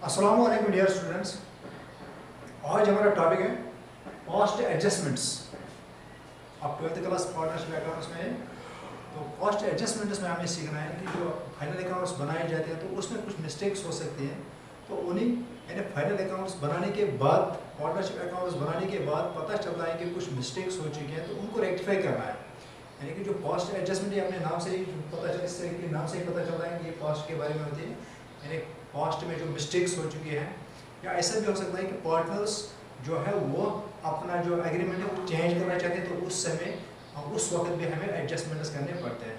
अस्सलाम वालेकुम dear students. आज हमारा टॉपिक है कॉस्ट एडजस्टमेंट्स। आप 12th क्लास पार्टनरशिप अकाउंट्स में हैं, तो कॉस्ट एडजस्टमेंट्स में हमें सीखना है कि जो फाइनल अकाउंट्स बनाए जाते हैं तो उसमें कुछ मिस्टेक्स हो सकती हैं। तो उन्हीं यानी फाइनल अकाउंट्स बनाने के बाद, पार्टनरशिप अकाउंट्स बनाने के बाद पता चलता है कि कुछ मिस्टेक्स हो चुकी हैं, तो उनको रेक्टिफाई करना है। यानी कि जो कॉस्ट एडजस्टमेंट है, अपने नाम से ही पता चल इससे कि नाम से ही पता चलता है कि ये कॉस्ट के बारे में होती है। यानी कॉस्ट में जो मिस्टेक्स हो चुकी हैं, या ऐसा भी हो सकता है कि पार्टनर्स जो है वो अपना जो एग्रीमेंट है वो चेंज करना चाहते हैं, तो उस समय उस वक्त भी हमें एडजस्टमेंट्स करने पड़ते हैं।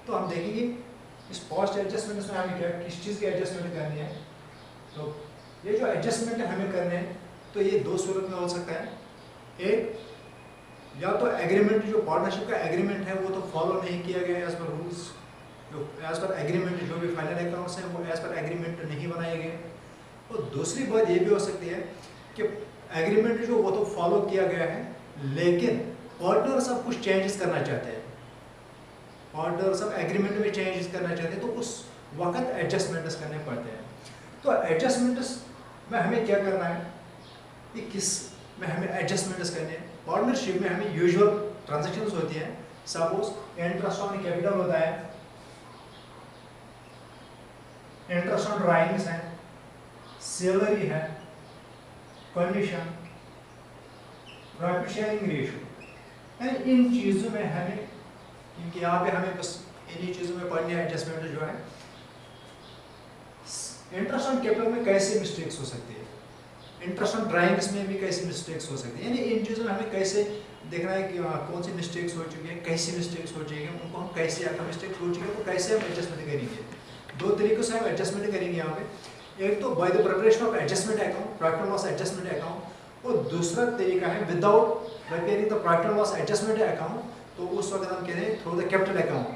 तो हम देखेंगे इस कॉस्ट एडजस्टमेंट्स में हमें क्या किस चीज़ की एडजस्टमेंट करनी है। तो ये जो एडजस्टमेंट हमें करने हैं, तो ये दो सूरत में हो सकता है। एक, या तो एग्रीमेंट, जो पार्टनरशिप का एग्रीमेंट है वो तो फॉलो नहीं किया गया एज पर रूल्स, जो एज पर एग्रीमेंट जो भी फाइनल अकाउंट्स हैं वो एज पर एग्रीमेंट नहीं बनाए गए। और दूसरी बात ये भी हो सकती है कि एग्रीमेंट जो वो तो फॉलो किया गया है, लेकिन पार्टनर सब कुछ चेंजेस करना चाहते हैं, पार्टनर सब एग्रीमेंट में चेंजेस करना चाहते हैं, तो उस वक्त एडजस्टमेंट्स करने पड़ते हैं। तो एडजस्टमेंट्स में हमें क्या करना है कि किस में हमें एडजस्टमेंट्स करने हैं। पार्टनरशिप में हमें यूजुअल ट्रांजेक्शन्स होती हैं। सपोज इंटरेस्ट ऑन कैपिटल होता है, इंटरेस्ट ऑन ड्राइंग्स है, सैलरी है, कंडीशन, प्रॉफिट शेयरिंग रेशियो। यानी इन चीज़ों में हमें, क्योंकि यहाँ पे हमें बस इन्हीं चीज़ों में पढ़नी है एडजस्टमेंट जो है। इंटरेस्ट ऑन कैपिटल में कैसे मिस्टेक्स हो सकती है, इंटरेस्ट ऑन ड्राइंग्स में भी कैसी मिस्टेक्स हो सकती है। यानी इन चीज़ों में हमें कैसे देखना है कि कौन सी मिस्टेक्स हो चुकी है, कैसी मिस्टेक्स हो चुकी है, उनको हम कैसे, अगर मिस्टेक्स हो चुकी है तो कैसे हम एडजस्टमेंट करेंगे। दो तरीकों से हम एडजस्टमेंट करेंगे यहाँ पे। एक तो by the preparation of adjustment account, profit and loss adjustment account, और दूसरा तरीका है without preparing the profit and loss adjustment account. तो उस वक्त हम कह रहे हैं थ्रू द कैपिटल अकाउंट।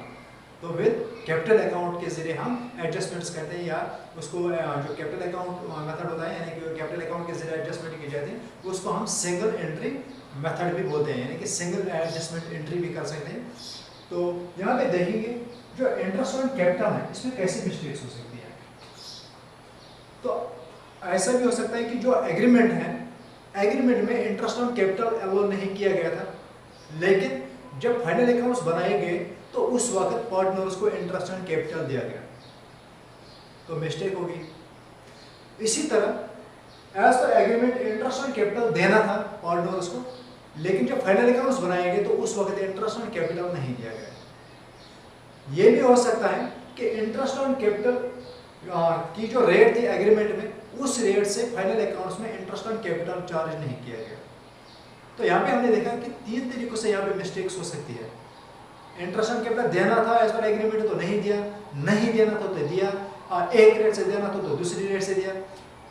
तो विद कैपिटल अकाउंट के जरिए हम एडजस्टमेंट्स करते हैं, या उसको जो कैपिटल अकाउंट मेथड होता है, यानी कि कैपिटल अकाउंट के जरिए एडजस्टमेंट की जाती है, उसको हम सिंगल एंट्री मेथड भी बोलते हैं, यानी कि सिंगल एडजस्टमेंट एंट्री भी कर सकते हैं। तो यहाँ पे देखेंगे जो इंटरेस्ट ऑन कैपिटल है, इसमें कैसी मिस्टेक्स हो सकती है। तो ऐसा भी हो सकता है कि जो एग्रीमेंट है, एग्रीमेंट में इंटरेस्ट ऑन कैपिटल अलाउ नहीं किया गया था, लेकिन जब फाइनल अकाउंट्स बनाए गए तो उस वक्त पार्टनर्स को इंटरेस्ट ऑन कैपिटल दिया गया, तो मिस्टेक होगी। इसी तरह as per agreement interest on capital देना था पार्टनर्स को, लेकिन जब फाइनल अकाउंट्स बनाए गए तो उस वक्त इंटरेस्ट ऑन कैपिटल नहीं दिया गया। ये भी हो सकता है कि इंटरेस्ट ऑन कैपिटल की जो रेट थी एग्रीमेंट में, उस रेट से फाइनल अकाउंट्स में इंटरेस्ट ऑन कैपिटल चार्ज नहीं किया गया। तो यहाँ पे हमने देखा कि तीन तरीकों से यहाँ पे मिस्टेक्स हो सकती है। इंटरेस्ट ऑन कैपिटल देना था एज पर एग्रीमेंट तो नहीं दिया, नहीं देना था तो दिया, एक रेट से देना तो दूसरी रेट से दिया।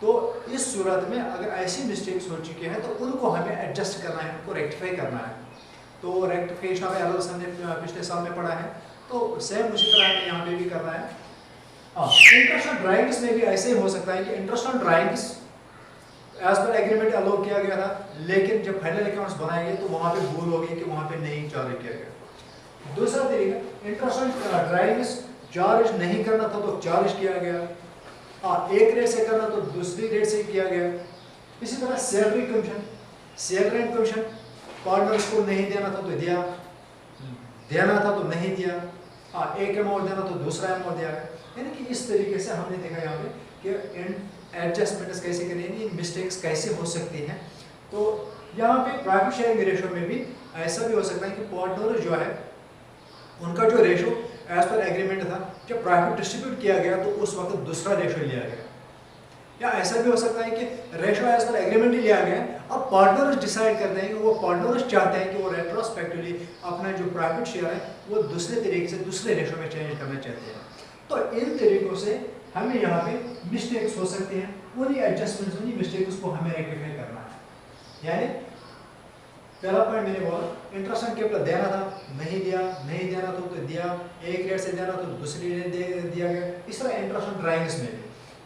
तो इस सूरत में अगर ऐसी मिस्टेक्स हो चुकी हैं तो उनको हमें एडजस्ट करना है, उनको रेक्टिफाई करना है। तो रेक्टिफिकेशन ऑफ एरर्स हमने पिछले साल में पढ़ा है, तो सेम उसी तरह हमें यहाँ पे भी करना है। इंटरेस्ट ऑन ड्राइंग्स में भी ऐसे ही हो सकता है कि interest on drawings as per agreement allow किया गया था, लेकिन जब फाइनल अकाउंट्स बनाए गए तो वहाँ पे भूल हो गई कि वहाँ पे नहीं चार्ज किया गया। दूसरा तरीका, इंटरेस्ट ऑन ड्राइंग्स चार्ज नहीं करना था तो चार्ज किया गया, एक रेट से करना तो दूसरी रेट से किया गया। इसी तरह salary commission, salary and commission partners को नहीं देना था तो दिया, देना था तो नहीं दिया, एक अमाउंट देना तो दूसरा अमाउंट दिया गया। यानी कि इस तरीके से हमने देखा यहाँ पे कि एडजस्टमेंट्स कैसे करेंगे, मिस्टेक्स कैसे हो सकती हैं। तो यहाँ पे प्रॉफिट शेयरिंग रेशियो में भी ऐसा भी हो सकता है कि पार्टनर जो है उनका जो रेशियो एज पर एग्रीमेंट था, जब प्रॉफिट डिस्ट्रीब्यूट किया गया तो उस वक्त दूसरा रेशियो लिया गया। या ऐसा भी हो सकता है कि रेशियो एज पर एग्रीमेंट ही लिया गया, अब पार्टनर्स डिसाइड करते हैं कि वो पार्टनर्स चाहते हैं कि वो रेट्रोस्पेक्टिवली अपना जो प्रॉफिट शेयर है वो दूसरे तरीके से दूसरे रेशियो में चेंज करना चाहते हैं। तो इन तरीकों से हमें यहाँ पे मिस्टेक्स हो सकती हैं, उन्हीं एडजस्टमेंट्स, उन्हीं मिस्टेक्स को हमें रेक्टिफाई करना है। यानी पहला पॉइंट मैंने बोला, इंटरेस्ट ऑन कैपिटल देना था, नहीं दिया, नहीं देना तो दिया, एक रेट से देना तो दूसरी रेट दिया गया। इस तरह इंटरेस्ट ऑन ड्राइंग्स में भी,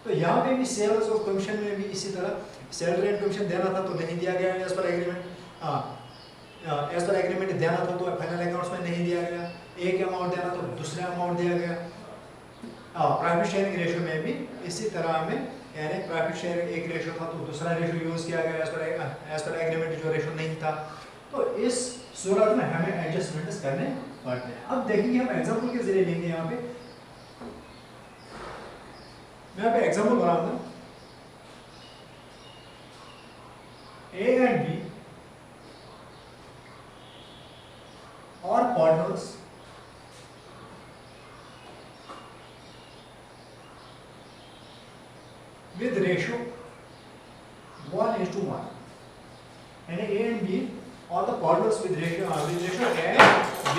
तो यहाँ पे भी सेल्स और कमीशन में भी इसी तरह सैलरी एंड कमीशन देना था तो नहीं दिया गया as per agreement, as per agreement देना था तो फाइनल अकाउंट्स में नहीं दिया गया, एक अमाउंट देना तो दूसरा अमाउंट दिया गया। प्रॉफिट शेयरिंग रेशियो में भी इसी तरह हमें यानी प्रॉफिट शेयर एक रेशो था तो दूसरा रेशो यूज किया गया एज पर एग्रीमेंट जो रेशो नहीं था, तो इस सूरत में हमें एडजस्टमेंट्स करने पड़ते हैं। अब देखेंगे हम एग्जांपल के जरिए लेंगे। यहाँ पे मैं यहाँ पे एग्जांपल बनाऊंगा। A and B are partners with ratio 1:1, and A and B are the partners with ratio A and B.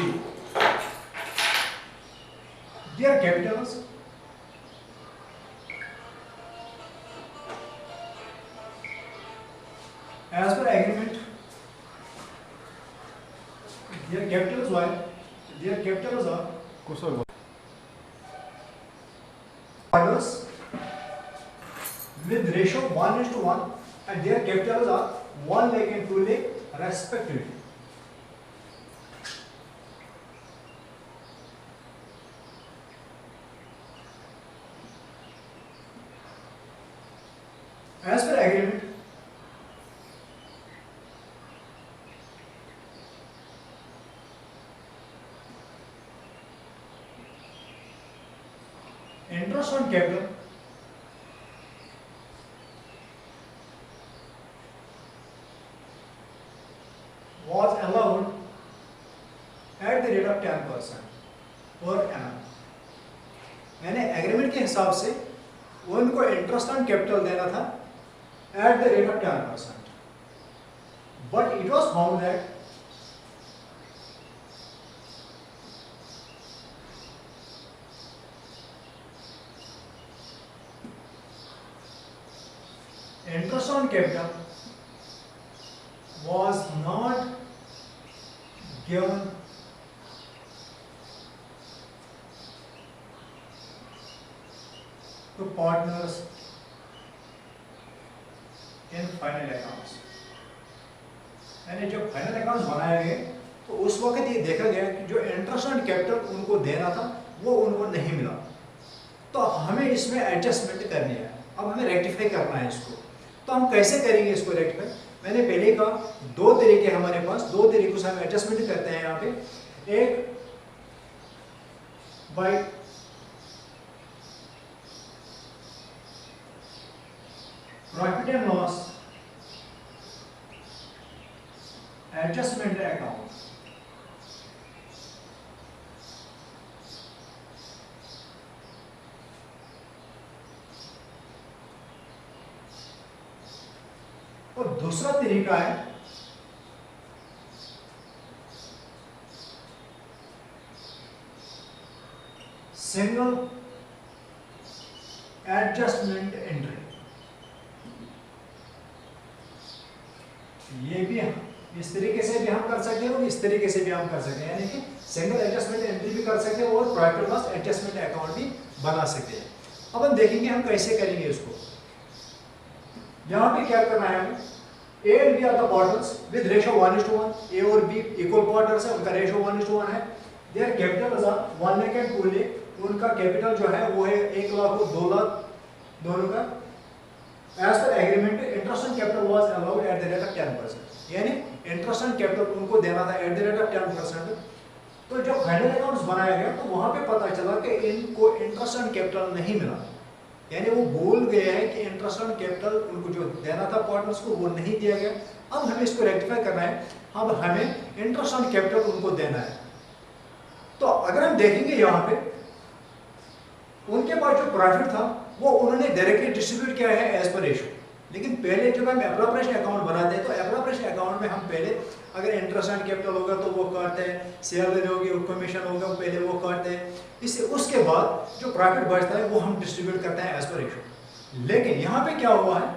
Their capitals as per agreement, their capitals are partners with ratio 1:1, and their capitals are 1 lakh and 2 lakh respectively. As per agreement, interest on capital was allowed at the rate of 10% per annum. यानी agreement के हिसाब से उनको interest on capital देना था at the rate of 10%, but it was found that interest on capital was not given to partners in final accounts. यानी जब final accounts बनाए गए तो उस वक्त ये देखा गया कि जो इंटरेस्ट ऑन कैपिटल उनको देना था वो उनको नहीं मिला, तो हमें इसमें एडजस्टमेंट करनी है। अब हमें रेक्टिफाई करना है इसको। तो हम कैसे करेंगे इसको रेक्टिफाई? मैंने पहले कहा दो तरीके हमारे पास, दो तरीकों से हम एडजस्टमेंट करते हैं। यहाँ पे एक by profit and loss adjustment account, और दूसरा तरीका है सिंगल एडजस्टमेंट एंट्री। ये भी इस तरीके से भी हम कर सकते हैं और इस तरीके से भी हम कर सकते हैं, यानी कि सिंगल एडजस्टमेंट एंट्री भी कर सकते हैं और प्रॉफिट लॉस एडजस्टमेंट अकाउंट भी बना सकते हैं। अब हम देखेंगे हम कैसे करेंगे इसको। यहाँ पे क्या करना है हमें, A and B are the partners with ratio 1:1. A और B इक्वल पार्टनर्स है, उनका रेशियो 1:1 है। Their capitals are 1 lakh and 2 lakh. उनका कैपिटल जो है वो है 1 लाख और 2 लाख दोनों का। As per agreement, interest on capital was allowed at the rate of 10%. यानी इंटरेस्ट ऑन कैपिटल उनको देना था at the rate of 10%। तो जब फाइनल अकाउंट्स बनाया गया तो वहां पे पता चला कि इनको इंटरेस्ट ऑन कैपिटल नहीं मिला, यानी वो भूल गए हैं कि इंटरेस्ट ऑन कैपिटल उनको जो देना था पार्टनर्स को वो नहीं दिया गया। अब हमें इसको रेक्टिफाई करना है, अब हमें इंटरेस्ट ऑन कैपिटल उनको देना है। तो अगर हम देखेंगे यहाँ पे उनके पास जो प्रॉफिट था वो उन्होंने डायरेक्टली डिस्ट्रीब्यूट किया है एज पर रेशियो, लेकिन पहले जब हम एप्रोप्रिएशन अकाउंट बनाते हैं तो एप्रोप्रिएशन अकाउंट में हम पहले अगर इंटरेस्ट ऑन कैपिटल होगा तो वो काटते हैं, सैलरी होगी कमीशन होगा पहले वो काटते हैं, इससे उसके बाद जो प्रॉफिट बचता है वो हम डिस्ट्रीब्यूट करते हैं एज पर रेशियो। लेकिन यहाँ पे क्या हुआ है,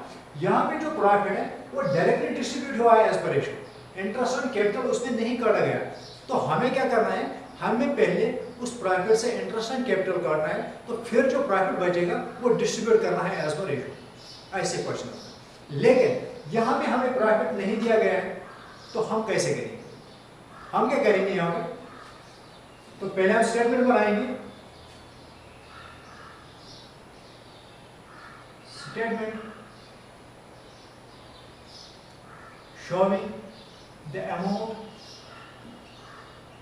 यहाँ पे जो प्रॉफिट है वो डायरेक्टली डिस्ट्रीब्यूट हुआ है as per ratio, interest on capital उसमें नहीं काटा गया। तो हमें क्या करना है, हमें पहले उस प्रॉफिट से इंटरेस्ट ऑन कैपिटल काटना है, तो फिर जो प्रॉफिट बचेगा वो डिस्ट्रीब्यूट करना है एज पर रेशियो। ऐसे क्वेश्चन। लेकिन यहाँ पे हमें प्रॉफिट नहीं दिया गया है तो हम कैसे करेंगे? हम क्या करेंगे यहाँ पे, तो पहले हम स्टेटमेंट बनाएंगे। statement showing the amount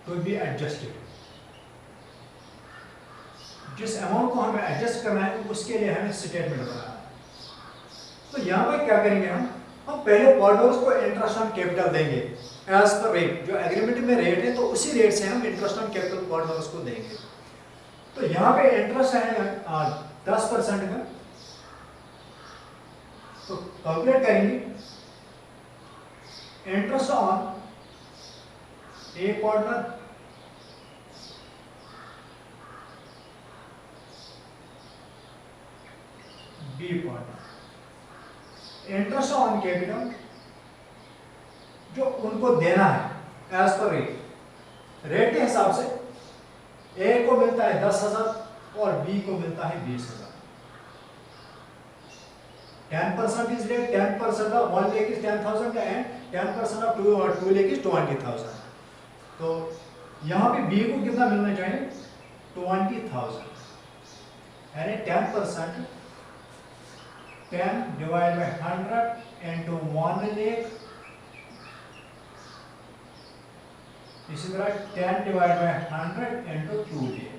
to be adjusted. जिस अमाउंट को हमें एडजस्ट करना है उसके लिए हमें स्टेटमेंट बनाना है। तो यहाँ पर क्या करेंगे हम पहले पार्टनर्स को इंटरेस्ट ऑन कैपिटल देंगे एज पर रेट, जो एग्रीमेंट में रेट है तो उसी रेट से हम इंटरेस्ट ऑन कैपिटल पार्टनर्स को देंगे। तो यहाँ पे इंटरेस्ट है 10% का, तो कैलकुलेट करेंगे interest on A partner B partner, interest on capital जो उनको देना है एज पर रेट के हिसाब से ए को मिलता है 10,000 और बी को मिलता है 20,000। 10% is rate, 10% of 1 lakh is 10,000 and 10% of 2 lakh is 20,000। तो यहाँ पे बी को कितना मिलना चाहिए 20,000, यानी 10% 10 divided by 100 into 1 lakh, इसी तरह 10 divided by 100 into 2 lakh,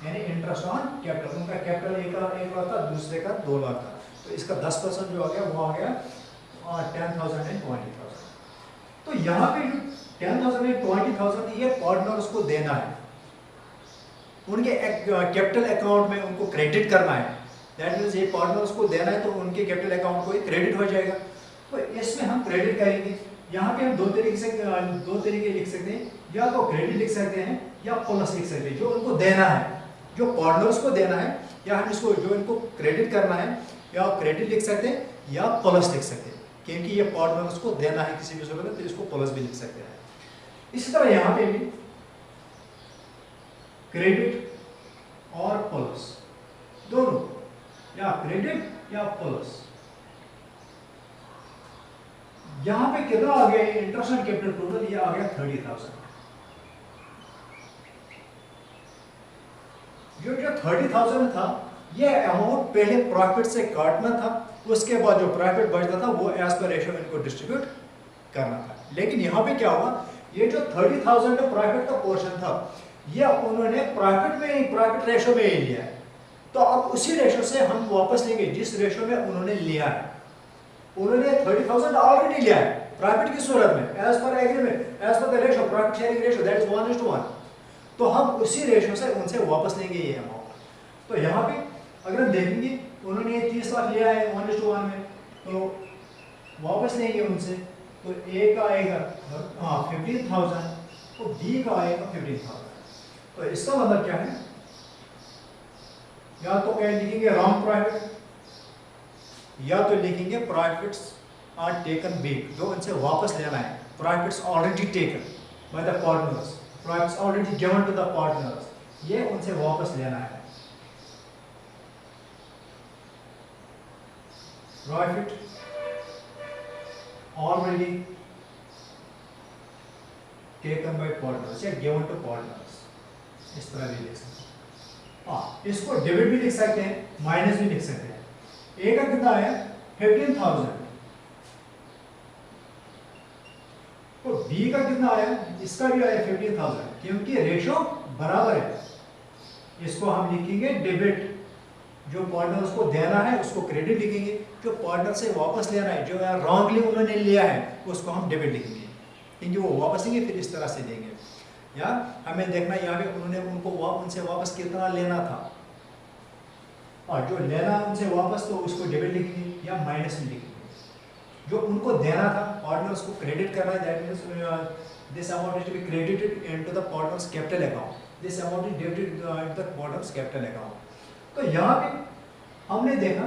यानी इंटरेस्ट ऑन कैपिटल। उनका कैपिटल एक लाख था, दूसरे का 2 लाख था, तो इसका 10% जो आ गया वो आ गया 10,000 and 20,000। तो यहाँ पे जो 10,000 and 20,000 ये पार्टनर्स को देना है, उनके कैपिटल अकाउंट में उनको क्रेडिट करना है। दैट मींस ये पार्टनर्स को देना है तो उनके कैपिटल अकाउंट को क्रेडिट हो जाएगा। तो इसमें हम क्रेडिट करेंगे। यहाँ पे हम दो तरीके लिख सकते हैं, या तो क्रेडिट लिख सकते हैं या प्लस लिख सकते हैं। जो उनको देना है, जो पार्टनर्स को देना है, या हम इसको जो इनको क्रेडिट करना है या क्रेडिट लिख सकते हैं या प्लस लिख सकते हैं, क्योंकि ये पार्टनर्स को देना है किसी भी सूरत में, तो इसको प्लस भी लिख सकते हैं। इसी तरह यहाँ पे भी क्रेडिट और प्लस दोनों, या क्रेडिट या प्लस। यहां पे कितना आ गया इंटरेस्ट ऑन कैपिटल टोटल, ये आ गया 30,000। जो 30,000 था ये अमाउंट पहले प्रॉफिट से काटना था, उसके बाद जो प्रॉफिट बचता था वो एज पर रेशियो इनको डिस्ट्रीब्यूट करना था। लेकिन यहाँ पे क्या हुआ, ये जो 30,000 का प्रॉफिट का पोर्शन था ये उन्होंने प्रॉफिट रेशियो में ही लिया है। तो अब उसी रेशियो से हम वापस लेंगे जिस रेशियो में उन्होंने लिया है। उन्होंने 30,000 ऑलरेडी लिया है प्रॉफिट की सूरत में, as per agreement, as per the ratio, profit sharing ratio, that is 1:1। तो हम उसी रेशियो से उनसे वापस लेंगे ये अमाउंट। तो यहाँ पे अगर हम देखेंगे उन्होंने 30 लाख लिया है 1:1 में, तो वापस लेंगे उनसे, तो ए का आएगा 15,000 तो बी का आएगा 15,000। तो इसका मतलब क्या है, या तो क्या लिखेंगे रॉन्ग प्रॉफिट, या तो लिखेंगे प्रॉफिट्स आर टेकन बैक, जो उनसे वापस लेना है। Profits already taken by the partners, profits already given to the partners, ये उनसे वापस लेना है। Profit already taken by partners या गिवन टू पार्टनर्स, इस तरह भी लिख सकते हैं। इसको डेबिट भी लिख सकते हैं, माइनस भी लिख सकते हैं। ए का कितना है 15,000, तो बी का कितना आया, इसका भी आया 15,000, क्योंकि रेशो बराबर है। इसको हम लिखेंगे डेबिट, जो पार्टनर्स को देना है उसको क्रेडिट लिखेंगे, जो पार्टनर से वापस लेना है, जो रॉन्गली उन्होंने लिया है उसको हम डेबिट लिखेंगे, क्योंकि वो वापस लेंगे फिर इस तरह से देंगे। या हमें देखना यहाँ पे उन्होंने उनसे वापस कितना लेना था, और जो लेना उनसे वापस तो उसको डेबिट लिखेंगे या माइनस में लिखेंगे। जो उनको देना था पार्टनर्स को क्रेडिट करना है, that means this amount is to be credited into the partners capital account, this amount is debited into the partners capital account. तो यहाँ पे हमने देखा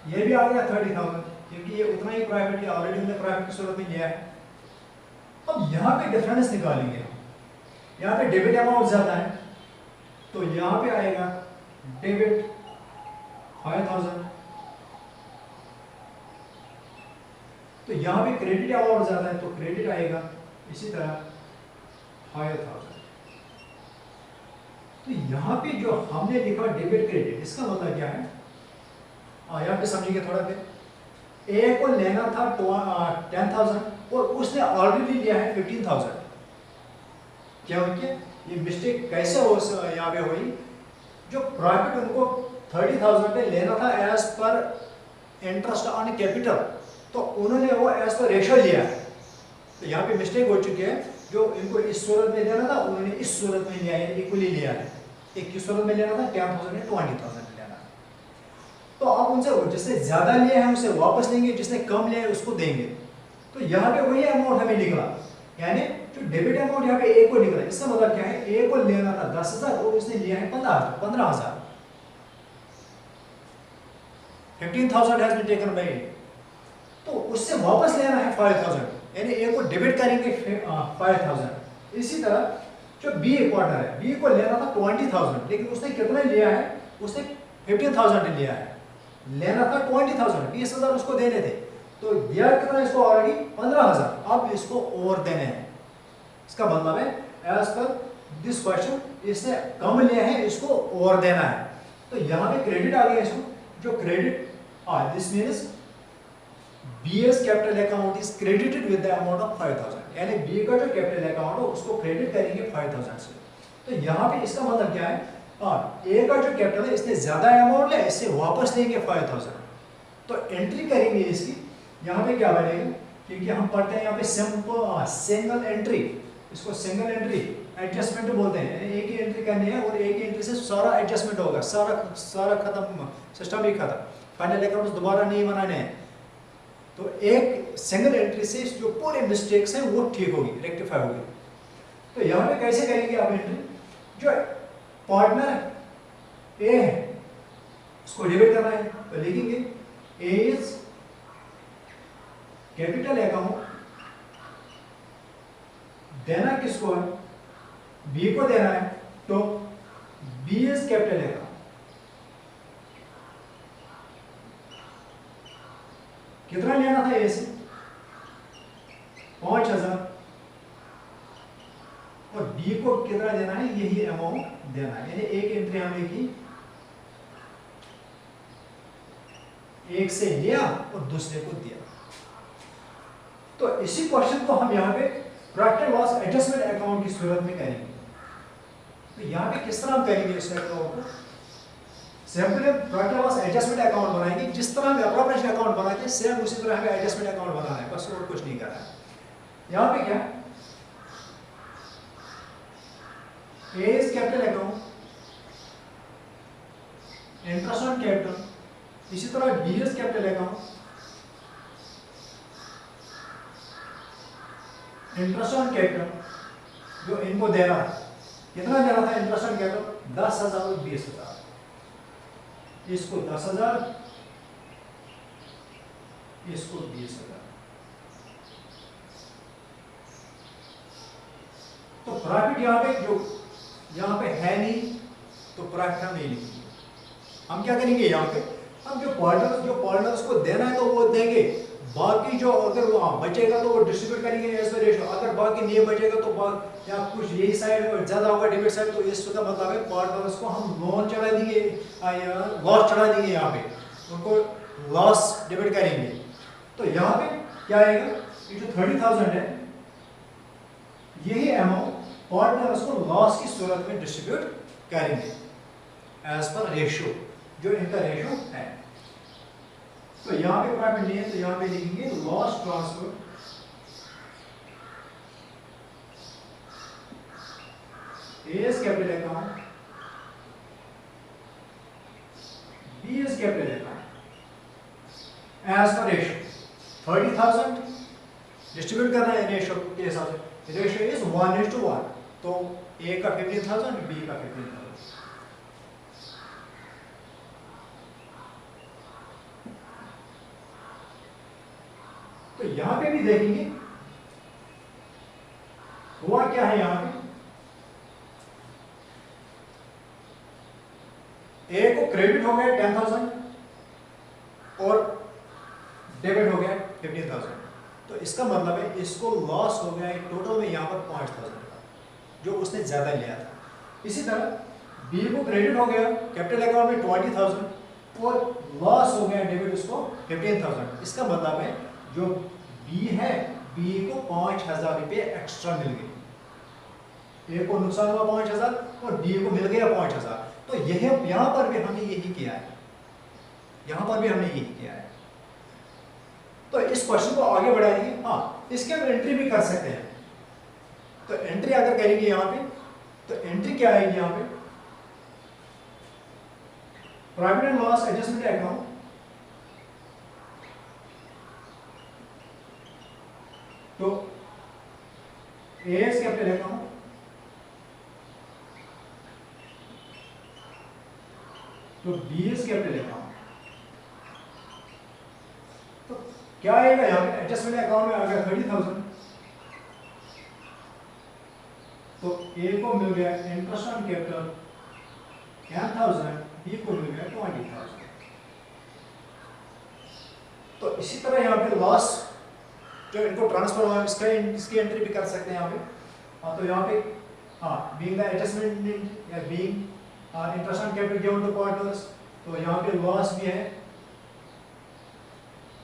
ये भी आ गया 30,000, क्योंकि ये उतना ही प्रॉफिट है, ऑलरेडी हमने प्रॉफिट की सूरत में लिया है। अब यहाँ पे डिफरेंस निकालेंगे हम, यहाँ पे डेबिट अमाउंट ज्यादा है तो यहाँ पे आएगा डेबिट 5,000, तो यहाँ पे क्रेडिट अमाउंट ज्यादा है तो क्रेडिट आएगा इसी तरह 5,000। तो यहाँ पे जो हमने लिखा डेबिट क्रेडिट, इसका मतलब क्या है, यहाँ पे समझिए थोड़ा फिर। ए को लेना था 10,000 और उसने ऑलरेडी लिया है 15,000। क्या उनके ये मिस्टेक कैसे हो यहाँ पे हुई? जो प्रॉफिट उनको 30,000 पे लेना था as per interest on capital, तो उन्होंने वो एज पर रेशो लिया है। तो यहाँ पे मिस्टेक हो चुकी है। जो इनको इस सूरत में लेना था उन्होंने इस सूरत में लिया है, इक्वली लिया है। एक किस सूरत में लेना था 10,000 में 20,000 लेना। तो आप उनसे जिसने ज्यादा लिया है उसे वापस लेंगे, जिसने कम लिया है उसको देंगे। तो यहाँ पे वही अमाउंट हमें निकला, यानी जो डेबिट अमाउंट यहाँ पे ए को निकला। इसका मतलब क्या है? ए को लेना था 10,000 और उसने लिया है 15,000। 15,000 has been taken by A। तो उससे वापस लेना है 5,000, यानी ए को डेबिट करेंगे 5,000। इसी तरह जो बी पार्टनर है, बी को लेना था 20,000, लेकिन उसने कितना लिया है? उसने 15,000 लिया है। लेना था 20,000, 20,000 उसको देने थे, तो दिया कितना इसको? ऑलरेडी 15,000। अब इसको और देने हैं। इसका मतलब है एज पर दिस क्वेश्चन इसने कम लिया है, इसको और देना है। तो यहाँ पे क्रेडिट आ गया इसको। जो credit this means BA's capital account is credited with the amount of 5,000, यानी B का जो कैपिटल अकाउंट है उसको क्रेडिट करेंगे 5,000 से। तो यहाँ पे इसका मतलब क्या है? A का जो कैपिटल है इसने ज्यादा अमाउंट लिया, इससे वापस लेंगे 5,000। तो एंट्री करेंगे इसकी। यहाँ पे क्या बनेगा? क्योंकि हम पढ़ते हैं यहाँ पे सिंगल एंट्री, इसको सिंगल एंट्री एडजस्टमेंट बोलते हैं। एक ही एंट्री करनी है और एक ही एंट्री से सारा एडजस्टमेंट होगा, सारा खत्म, सिस्टम ही खत्म, फाइनल अकाउंट दोबारा नहीं बनाने हैं। तो एक सिंगल एंट्री से जो पूरे मिस्टेक्स हैं वो ठीक होगी, रेक्टिफाई होगी। तो यहाँ पे कैसे करेंगे आप एंट्री? जो पार्टनर ए है उसको डेबिट करना है, तो लिखेंगे ए इज कैपिटल अकाउंट। देना किसको है? बी को देना है, तो बी इज कैपिटल अकाउंट। कितना लेना था ए से? 5,000। और बी को कितना देना है? यही अमाउंट देना है। यानी एक एंट्री हमने की, एक से लिया और दूसरे को दिया। तो इसी क्वेश्चन को हम यहाँ पे प्रॉफिट लॉस एडजस्टमेंट अकाउंट की सूरत में करेंगे। तो यहाँ पे किस तरह हम करेंगे इस अकाउंट को? Simply profit loss adjustment account बनाएंगे। जिस तरह हम अप्रोप्रिएशन अकाउंट बनाते हैं सेम उसी तरह हमें एडजस्टमेंट अकाउंट बनाना है, बस और कुछ नहीं करना है। यहाँ पे क्या? A is capital account, interest on capital. इसी तरह B is capital account, interest on capital जो इनको देना है। कितना देना था इंटरेस्ट ऑन कैपिटल? 10,000 और 20,000। इसको 10,000, इसको 20,000। तो प्रॉफिट यहाँ पे जो यहाँ पे है नहीं, तो प्रॉफिट हम नहीं लिखेंगे। हम क्या करेंगे? यहाँ पे हम जो पार्टनर्स को देना है तो वो देंगे, बाकी जो अगर बचेगा तो वो डिस्ट्रीब्यूट करेंगे एज पर रेशियो। अगर बाकी नहीं बचेगा तो या कुछ यही साइड ज्यादा होगा डेबिट साइड, तो इसका मतलब है पार्टनर्स को हम लोन चढ़ा देंगे, लॉस चढ़ा देंगे, यहाँ पे उनको लॉस डेबिट करेंगे। तो यहाँ पे क्या आएगा? ये जो 30,000 है यही अमाउंट पार्टनर्स को लॉस की सूरत में डिस्ट्रीब्यूट करेंगे एज पर रेशियो, जो इनका रेशियो है। तो यहाँ पे प्रॉफिट नहीं है तो यहाँ पे लिखेंगे loss transfer as capital account, B is capital account as per ratio. 30,000 distribute करना है रेशियो के हिसाब से। रेशियो इज 1:1, तो ए का 15,000, बी का 15,000। तो यहां पे भी देखेंगे हुआ क्या है। यहां पे ए को क्रेडिट हो गया 10,000 और डेबिट हो गया 15,000। तो इसका मतलब है इसको लॉस हो गया टोटल में यहां पर 5,000 का, जो उसने ज्यादा लिया था। इसी तरह बी को क्रेडिट हो गया कैपिटल अकाउंट में 20,000 और लॉस हो गया डेबिट उसको 15,000। इसका मतलब है जो बी है, बी को 5,000 रुपये एक्स्ट्रा मिल गए। ए को नुकसान हुआ 5,000 और बी को मिल गया 5,000। तो यह यहाँ पर भी हमने यही किया है, यहाँ पर भी हमने यही किया है। तो इस क्वेश्चन को आगे बढ़ाएंगे। हाँ, इसके हम एंट्री भी कर सकते हैं। तो एंट्री अगर करेंगे यहाँ पे, तो एंट्री क्या आएगी यहाँ पे, profit and loss adjustment account, तो एएस कैपिटल अकाउंट, तो बीएस कैपिटल अकाउंट। तो क्या आएगा यहाँ पे, एडजस्टमेंट अकाउंट में आ गया 30,000, तो ए को मिल गया इंटरेस्ट ऑन कैपिटल 10,000, बी को मिल गया 20,000। तो इसी तरह यहाँ पे लॉस जो इनको ट्रांसफर हुआ इसका इसकी एंट्री भी कर सकते हैं यहाँ पे। हाँ, तो यहाँ पे हाँ बीइंग द एडजस्टमेंट या being interest on capital given to partners, तो यहाँ पे लॉस भी है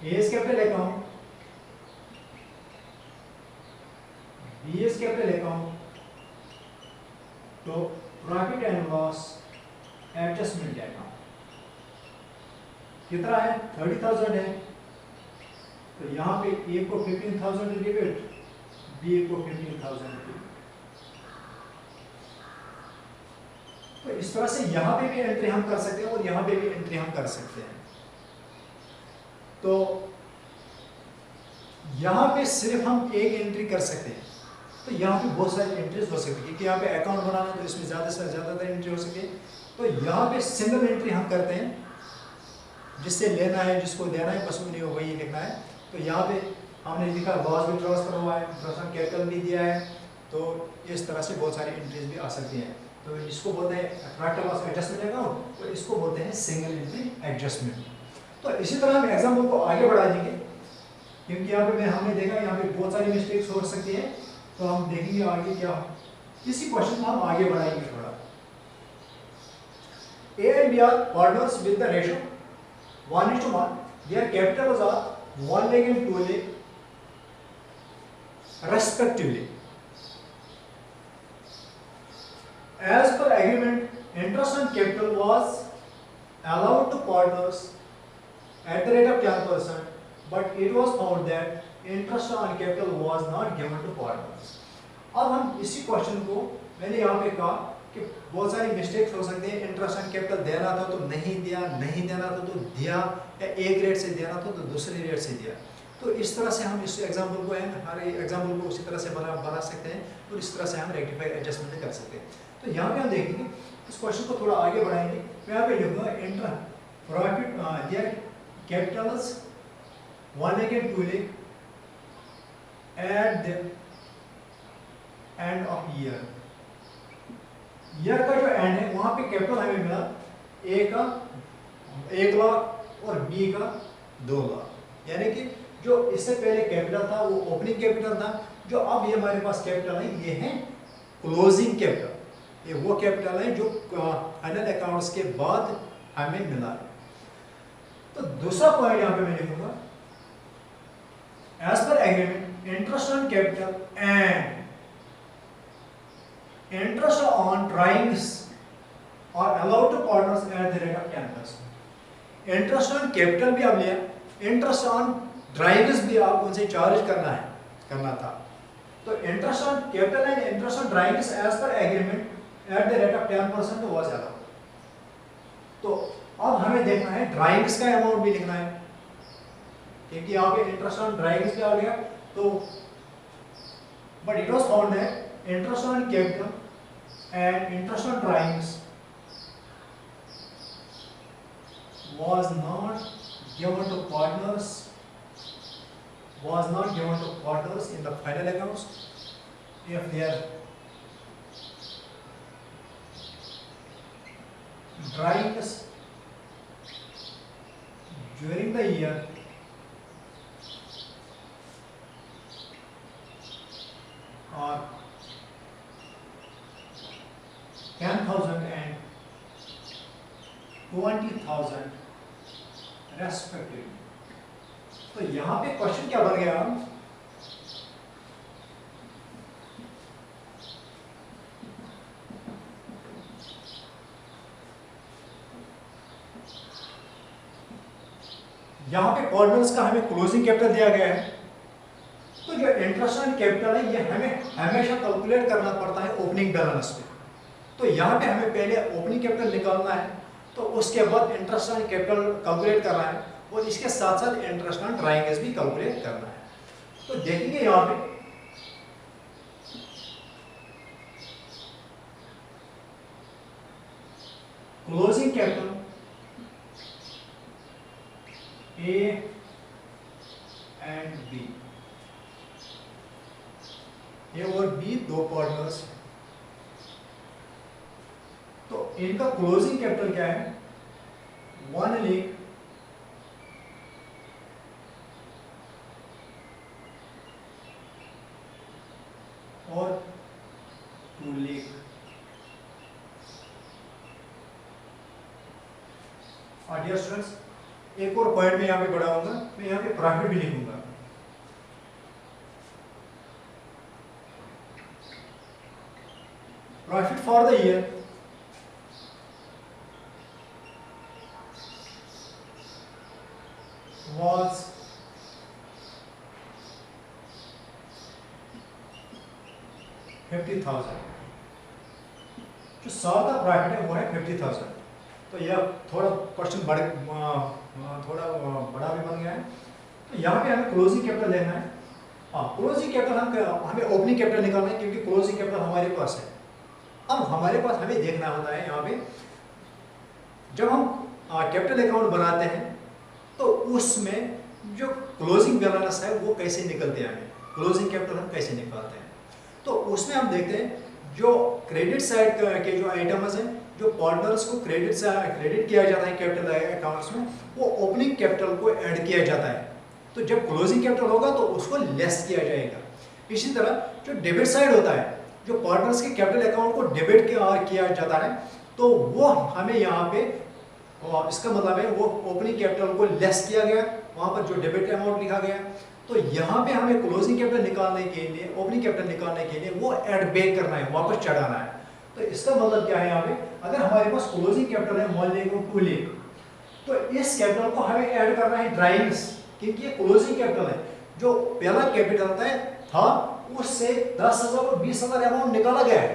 A's capital account, B's capital account, तो profit and loss adjustment account. कितना है, 30,000 है। तो यहाँ पे ए को 15,000 डेबिट, बी को 15,000 डेबिट। तो इस तरह से यहाँ पे भी एंट्री हम कर सकते हैं और यहाँ पे भी एंट्री हम कर सकते हैं। तो यहाँ पे सिर्फ हम एक एंट्री कर सकते हैं। तो यहाँ पे बहुत सारी एंट्रीज हो सकती है, क्योंकि यहाँ पे अकाउंट बनाना तो इसमें ज़्यादा से ज़्यादा एंट्री हो सकती है। तो यहाँ पे सिंगल एंट्री हम करते हैं, जिससे लेना है जिसको देना है, बस नहीं हो वही लिखना है। तो यहाँ पे हमने लिखा लॉस भी ट्रांसफर हुआ है, ट्रांसफर कैपिटल भी दिया है। तो इस तरह से बहुत सारी एंट्रीज भी आ सकती हैं। तो इसको बोलते हैं प्रॉफिट लॉस एडजस्टमेंट अकाउंट, तो इसको बोलते हैं सिंगल एंट्री एडजस्टमेंट। तो इसी तरह हम एग्जाम्पल को आगे बढ़ा देंगे, क्योंकि यहाँ पे हमने देखा यहाँ पे बहुत सारी मिस्टेक्स हो सकती है। तो हम देखेंगे आगे क्या हो। इसी क्वेश्चन को हम आगे बढ़ाएंगे थोड़ा। A and B are partners with the ratio 1:1. Their capitals are 1 lakh and 2 lakh respectively. As per agreement, interest on capital was allowed to partners at the rate of 10%, but it was found that interest on capital was not given to partners. अब हम इसी question को मैंने यहाँ पे कहा कि बहुत सारी मिस्टेक्स हो सकती हैं। इंटरेस्ट ऑन कैपिटल देना था तो नहीं दिया, नहीं देना था तो दिया, या एक रेट से देना था तो दूसरे रेट से दिया। तो इस तरह से हम इस एग्जाम्पल को हर एग्जाम्पल को उसी तरह से बना सकते हैं और इस तरह से हम रेक्टिफाई एडजस्टमेंट कर सकते हैं। तो यहाँ पे हम देखेंगे, इस क्वेश्चन को थोड़ा आगे बढ़ाएंगे। मैं यहाँ पे लिखूंगा inter profit their capitals 1 lakh and 2 lakh at the end of year। Year का जो एंड है वहां पे कैपिटल हमें मिला ए का 1 लाख और बी का 2 लाख, यानी कि जो इससे पहले कैपिटल था वो ओपनिंग कैपिटल था। जो अब ये हमारे पास कैपिटल है ये है क्लोजिंग कैपिटल। ये वो कैपिटल है जो फाइनल अकाउंट्स के बाद हमें मिला है। तो दूसरा पॉइंट यहाँ पे मैं लिखूंगा, as per agreement interest on capital and interest on drawings are allowed to partners at the rate of 10%। Interest on capital भी आप लिया, इंटरेस्ट ऑन ड्राइंग्स भी आप उनसे चार्ज करना था। तो interest on capital and interest on drawings as per agreement at the rate of 10% was allowed. तो अब हमें देखना है ड्राइंग्स का अमाउंट भी लिखना है, क्योंकि यहाँ पे इंटरेस्ट ऑन ड्राइंग्स भी आ गया। तो but it was found that interest on capital and interest on drawings was not given to partners in the final accounts if their drawings during the year are 10,000 and 20,000 as factory. तो यहाँ पे question क्या बन गया, यहाँ पे पॉर्डर्स का हमें क्लोजिंग कैपिटल दिया गया है, तो जो इंटरेस्ट ऑन कैपिटल है ये हमें हमेशा कैलकुलेट करना पड़ता है ओपनिंग बैलेंस पे। तो यहाँ पे हमें पहले ओपनिंग कैपिटल निकालना है, तो उसके बाद इंटरेस्ट ऑन कैपिटल कैलकुलेट करना है, और इसके साथ साथ इंटरेस्ट ऑन ड्राइंग भी कैलकुलेट करना है। तो देखेंगे यहाँ पे closing capital A and B, A और बी दो पार्टनर्स हैं, तो इनका क्लोजिंग कैपिटल क्या है, 1 लाख और 2 लाख। डियर स्टूडेंट्स, एक और पॉइंट में यहाँ पे बढ़ाऊंगा, मैं यहाँ पे प्रॉफिट भी लिखूंगा। Profit for the year was 50,000। जो साल का प्रॉफिट है वो है 50,000। तो यह थोड़ा क्वेश्चन थोड़ा बड़ा भी बन गया है। तो यहाँ पे हमें क्लोजिंग कैपिटल लेना है। हाँ, क्लोजिंग कैपिटल हमें ओपनिंग कैपिटल निकालना है, क्योंकि क्लोजिंग कैपिटल हमारे पास है। अब हमारे पास हमें देखना होता है यहाँ पे, जब हम कैपिटल अकाउंट बनाते हैं तो उसमें जो क्लोजिंग बैलेंस है वो कैसे निकलते हैं, क्लोजिंग कैपिटल हम कैसे निकालते हैं। तो उसमें हम देखते हैं जो क्रेडिट साइड के जो आइटम्स हैं, जो पार्टनर्स को क्रेडिट किया जाता है कैपिटल अकाउंट्स में, वो ओपनिंग कैपिटल को ऐड किया जाता है। तो जब क्लोजिंग कैपिटल होगा तो उसको लेस किया जाएगा। इसी तरह जो डेबिट साइड होता है, जो पार्टनर्स के कैपिटल अकाउंट को डेबिट किया जाता है, तो वो हमें यहाँ पे, इसका मतलब है वो ओपनिंग कैपिटल को लेस किया गया, वहाँ पर जो डेबिट अमाउंट लिखा गया। तो यहाँ पे हमें क्लोजिंग कैपिटल निकालने के लिए, ओपनिंग कैपिटल निकालने के लिए वो ऐड बैक करना है, वापस चढ़ाना है। तो इसका मतलब क्या है, यहाँ पे अगर हमारे पास क्लोजिंग कैपिटल है 1 लाख और 2 लाख, तो इस कैपिटल को हमें ऐड करना है ड्राइंग्स, क्योंकि ये क्लोजिंग कैपिटल है। जो पहला कैपिटल था उससे 10,000 और 20,000 अमाउंट निकाला गया है,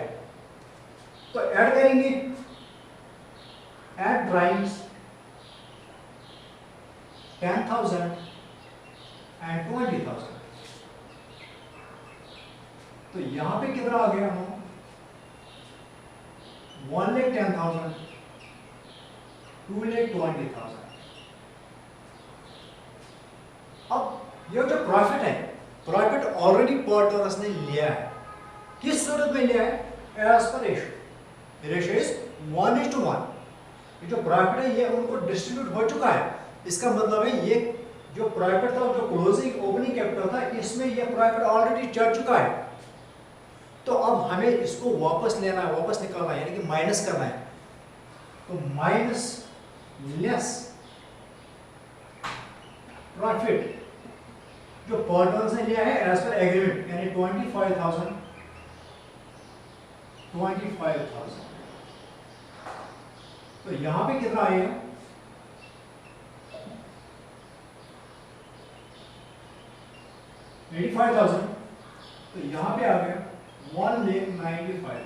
तो ऐड करेंगे, ऐड ड्राइंग्स 10,000 and 20,000। तो यहां पे कितना आ गया, हम 1,10,000, 2,20,000। अब ये जो प्रॉफिट है, प्रॉफिट ऑलरेडी पार्टनर्स ने लिया है। किस सूरत में लिया है, as per ratio, ratio is 1:1। ये जो प्रॉफिट है ये उनको डिस्ट्रीब्यूट हो चुका है। इसका मतलब है ये जो प्रॉफिट था, जो क्लोजिंग ओपनिंग कैपिटल था, इसमें ये प्रॉफिट ऑलरेडी चढ़ चुका है। तो अब हमें इसको वापस लेना है, वापस निकालना है, यानी कि माइनस करना है। तो माइनस लेस प्रॉफिट जो पार्टनर्स ने लिया है एज पर एग्रीमेंट, यानी 25,000। तो यहां पे कितना आएगा, 85,000। तो यहां पे आ गया 1,95,000।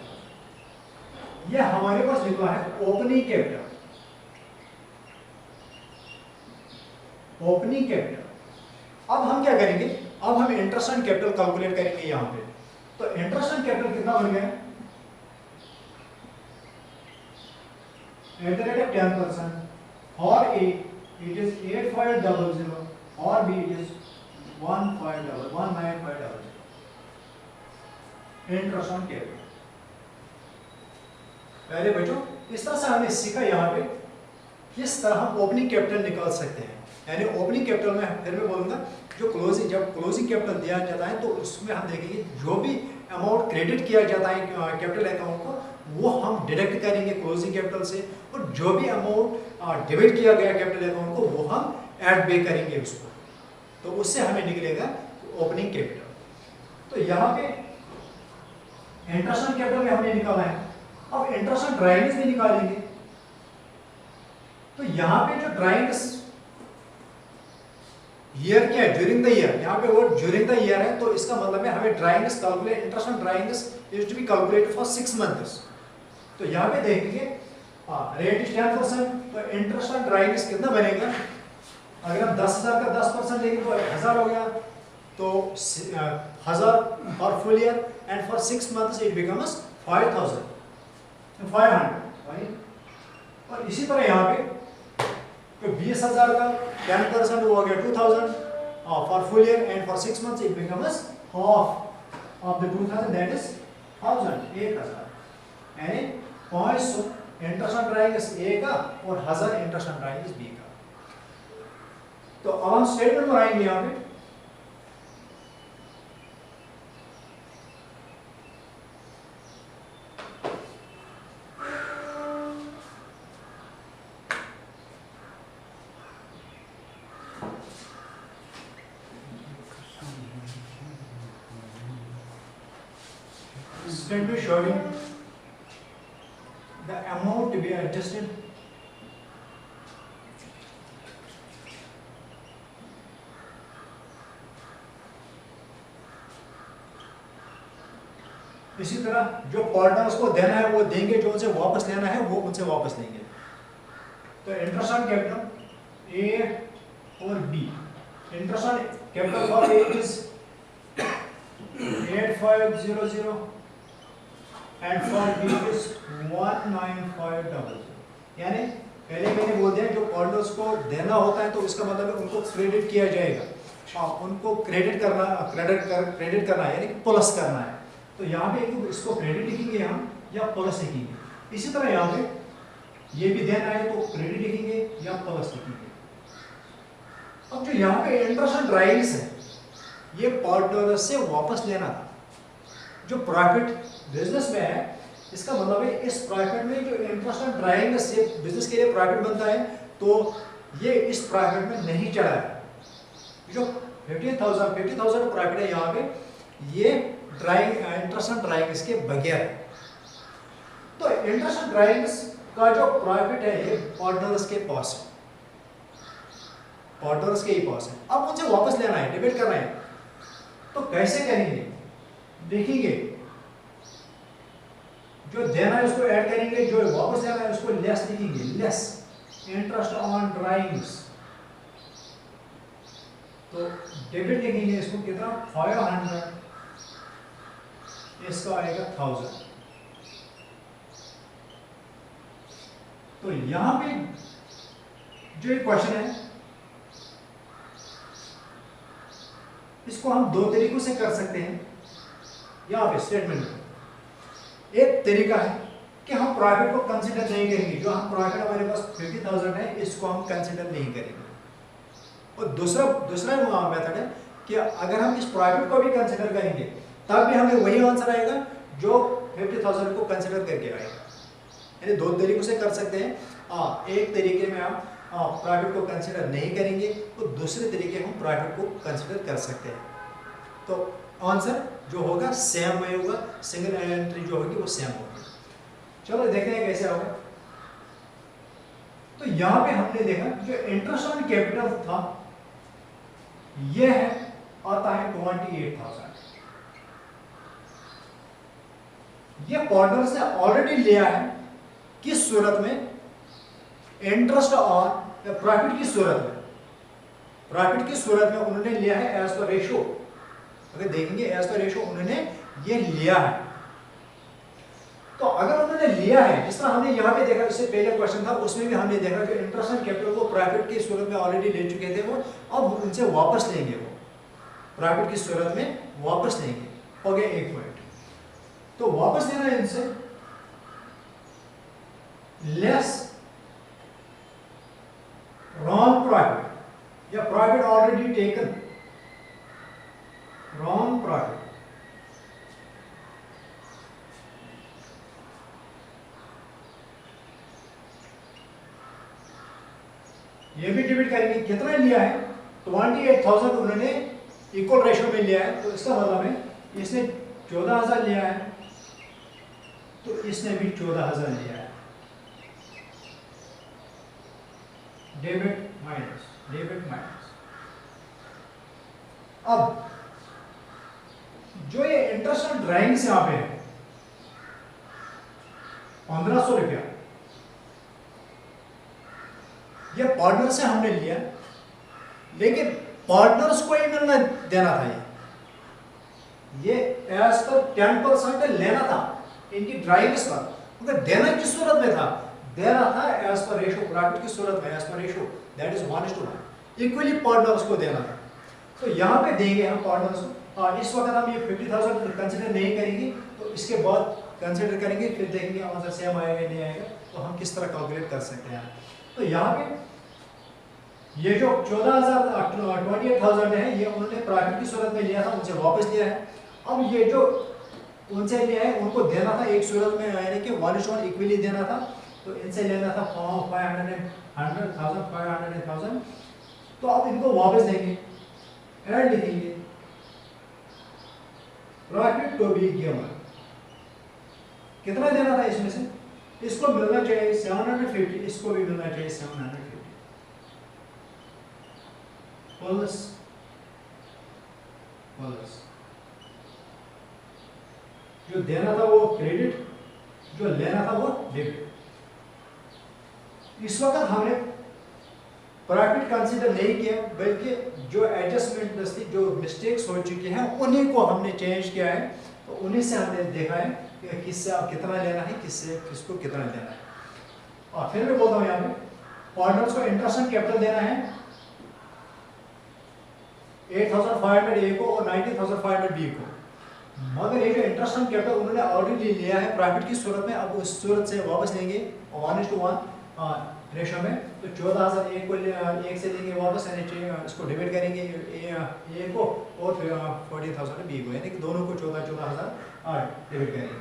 ये हमारे पास निकला है ओपनिंग कैपिटल। Opening capital. अब हम क्या करेंगे, अब हम इंटरेस्ट ऑन कैपिटल कैलकुलेट करेंगे यहां पे। तो इंटरेस्ट ऑन कैपिटल कितना बन गया, at the rate of 10%, for A it is 8500, or B it is 19500 interest on capital. पहले बच्चों इस तरह से हमने सीखा यहाँ पे किस तरह हम ओपनिंग कैपिटल निकाल सकते हैं। यानी ओपनिंग कैपिटल में फिर मैं बोलूँगा, जो जब क्लोजिंग कैपिटल दिया जाता है तो उसमें हम देखेंगे जो भी अमाउंट क्रेडिट किया जाता है कैपिटल अकाउंट को, वो हम डिडक्ट करेंगे क्लोजिंग कैपिटल से, और जो भी अमाउंट डेबिट किया गया कैपिटल अकाउंट को, वो हम ऐड पे करेंगे उसको, तो उससे हमें निकलेगा ओपनिंग कैपिटल। तो यहाँ पे इंटरेस्ट ऑन कैपिटल में हमने निकाला है, अब इंटरेस्ट ऑन ड्राइंग्स भी निकालेंगे। तो यहाँ पे जो ड्राइंग्स ईयर क्या है, ड्यूरिंग द ईयर, यहाँ पे वो ड्यूरिंग द ईयर है, तो इसका मतलब है हमें drawings calculate, interest on drawings is to be calculated for 6 months. तो यहाँ पे देखेंगे रेट इज 10%, तो इंटरेस्ट ऑन ड्राइंग्स कितना बनेगा, अगर हम 10,000 का 10% लेंगे तो 1,000 हो गया, तो 1,000 for full year and for 6 months it becomes 5,500। और इसी तरह यहाँ पे तो 20,000 का 10% वो हो गया 2,000 for full year and for 6 months it becomes half of the 2,000 that is 1,000 यानी 500 इंटरेस्ट ऑन ड्राइंग्स ए का और 1,000 इंटरेस्ट ऑन ड्राइंग्स बी का। तो अब हम स्टेटमेंट बनाएंगे यहाँ पे, statement showing the amount to be adjusted इसी तरह जो पार्टनर्स को देना है वो देंगे, जो उनसे वापस लेना है वो उनसे वापस लेंगे। तो इंटरेस्ट ऑन कैपिटल ए और B, interest on capital for A is 8500 and for B is 19500। यानी पहले मैंने बोल दिया जो पार्टनर्स को देना होता है तो इसका मतलब है उनको क्रेडिट किया जाएगा, उनको क्रेडिट करना है यानी कि प्लस करना है। तो यहाँ पे इसको क्रेडिट लिखेंगे हम या प्लस लिखेंगे। इसी तरह यहाँ पे ये भी देना है तो क्रेडिट लिखेंगे या प्लस लिखेंगे। अब जो यहाँ पे इंटरेस्ट ऑन ड्राइंग्स है ये पार्टनर से वापस लेना था। जो प्रॉफिट बिजनेस में है इसका मतलब है इस प्रॉफिट में जो इंटरेस्ट ऑन ड्राइंग्स से बिजनेस के लिए प्रॉफिट बनता है तो ये इस प्रॉफिट में नहीं चढ़ा है। जो 50,000 प्रॉफिट है यहाँ पे ये ड्राइंग इंटरेस्ट ऑन ड्राइंग्स के बगैर। तो इंटरेस्ट ऑन ड्राइंग्स का जो प्रॉफिट है ये पार्टनर्स के पास है, पार्टनर्स के ही पास है। अब मुझे वापस लेना है, डेबिट करना है, तो कैसे करेंगे देखेंगे। जो देना है उसको ऐड करेंगे, जो वापस लेना है उसको लेस लिखेंगे, लेस इंटरेस्ट ऑन ड्राइंग्स। तो डेबिट लिखेंगे इसको कितना 500, इसका आएगा 1000। तो यहां पे जो एक क्वेश्चन है इसको हम दो तरीकों से कर सकते हैं। यहां पे स्टेटमेंट में एक तरीका है कि हम प्रॉफिट को कंसीडर नहीं करेंगे, जो हम प्रॉफिट हमारे पास 50,000 है इसको हम कंसीडर नहीं करेंगे। और दूसरा मेथड है कि अगर हम इस प्रॉफिट को भी कंसीडर करेंगे तब भी हमें वही आंसर आएगा जो 50,000 को कंसीडर करके आएगा। यानी दो तरीकों से कर सकते हैं। एक तरीके में हम प्रॉफिट को कंसीडर नहीं करेंगे तो दूसरे तरीके हम प्रॉफिट को कंसीडर कर सकते हैं। तो आंसर जो होगा सेम में होगा, सिंगल एंट्री जो होगी वो सेम होगी। चलो देखते हैं कैसे होगा। तो यहां पे हमने देखा जो इंटरेस्ट ऑन कैपिटल था ये है आता है 28,000। ये पार्टनर से ऑलरेडी लिया है किस सूरत में, इंटरेस्ट ऑन प्रॉफिट की सूरत में। प्रॉफिट की सूरत में उन्होंने लिया है एज पर रेशियो। अगर देखेंगे एज पर रेशियो उन्होंने ये लिया है। तो अगर उन्होंने लिया है जिस तरह हमने यहाँ पे देखा, इससे पहले क्वेश्चन था उसमें भी हमने देखा कि इंटरेस्ट ऑन कैपिटल को प्रॉफिट की सूरत में ऑलरेडी ले चुके थे वो, अब उनसे वापस लेंगे, वो प्रॉफिट की सूरत में वापस लेंगे। हो गया एक पॉइंट। तो वापस लेना है इनसे लेस रॉन्ग प्रॉफिट या profit already taken, wrong profit. ये भी डेबिट करेंगे। कितना लिया है? 28,000 उन्होंने इक्वल रेशियो में लिया है, तो इसका मतलब है इसने 14,000 लिया है, तो इसने भी 14,000 लिया है। Debit minus debit minus. अब जो ये इंटरेस्ट ऑन ड्राइंग्स यहां पे है 1500 रुपया, ये पार्टनर से हमने लिया, लेकिन पार्टनर्स को ही मिलना देना था। ये एज पर 10% लेना था इनकी ड्राइंग्स पर, मगर देना किस सूरत में था? देना था एज पर रेशियो, प्रॉफिट की सूरत में, as per ratio, that is 1:1 equally partners को देना था। तो यहाँ पे देंगे हम पार्टनर्स को। इस वक्त हम ये 50,000 कंसिडर नहीं करेंगे, तो इसके बाद कंसिडर करेंगे, फिर देखेंगे आंसर सेम आएगा नहीं आएगा, तो हम किस तरह कैलकुलेट कर सकते हैं। तो यहाँ पे ये जो 28,000 है, ये उन्होंने प्रॉफिट की सूरत में लिया था, उनसे वापस लिया है। अब ये जो उनसे लिया है उनको देना था एक सूरत में, यानी कि 1:1 इक्वली देना था, तो इनसे लेना था 500,000। तो अब इनको वापस देंगे, ऐड लिखेंगे, प्रॉफिट टू बी गिवन। कितना देना था इसमें से? इसको मिलना चाहिए 750, इसको भी मिलना चाहिए 750 प्लस प्लस जो देना था वो क्रेडिट, जो लेना था वो डेबिट। इस वक्त हमने प्रॉफिट कंसीडर नहीं किया, बल्कि जो एडजस्टमेंट थी, जो मिस्टेक्स हो चुकी हैं, उन्हीं को हमने चेंज किया है। तो उन्हीं से हमने देखा है कि किससे आप कितना लेना है, किससे किसको कितना लेना है। और फिर मैं बोलता हूँ यहाँ पे पार्टनर्स को इंटरेस्ट एंड कैपिटल देना है 8,500 ए को और 19,500 बी को, मगर ये जो इंटरेस्ट एंड कैपिटल उन्होंने ऑलरेडी लिया है प्रॉफिट की सूरत में, अब उस सूरत से वापस लेंगे 1:1 रेशो में। तो 14,000 एक को एक से लेंगे वापस, यानी इसको डिवाइड करेंगे ए को और फिर 40,000 बी को, यानी कि दोनों को 14,000 डिवाइड करेंगे।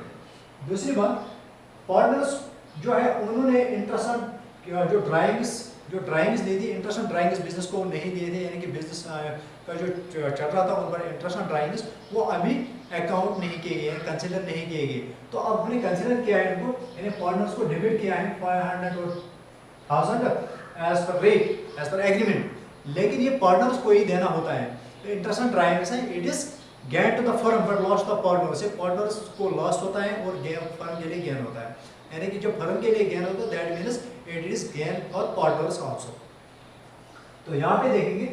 दूसरी बात, पार्टनर्स जो है उन्होंने इंटरेस्ट जो ड्राइंग्स दी थी, इंटरेस्ट ड्राइंग्स बिजनेस को नहीं दिए थे, यानी कि बिजनेस का जो चल रहा था उन पर इंटरेस्ट ड्राइंग्स वो अभी अकाउंट नहीं किए गए, कंसिडर नहीं किए गए। तो अब हमने कंसिडर किया है इनको, यानी पार्टनर्स को डेबिट किया है 500 और 1000 as per rate, as per agreement, लेकिन ये पार्टनर्स को ही देना होता है। तो इंटरेस्ट ड्राइंग्स है, it is gain to the firm but loss the partners, partners को लॉस होता है और फर्म के लिए गेन होता है, यानी कि जो फर्म के लिए गेन होता है that means it is gain for partners also. तो यहाँ पे देखेंगे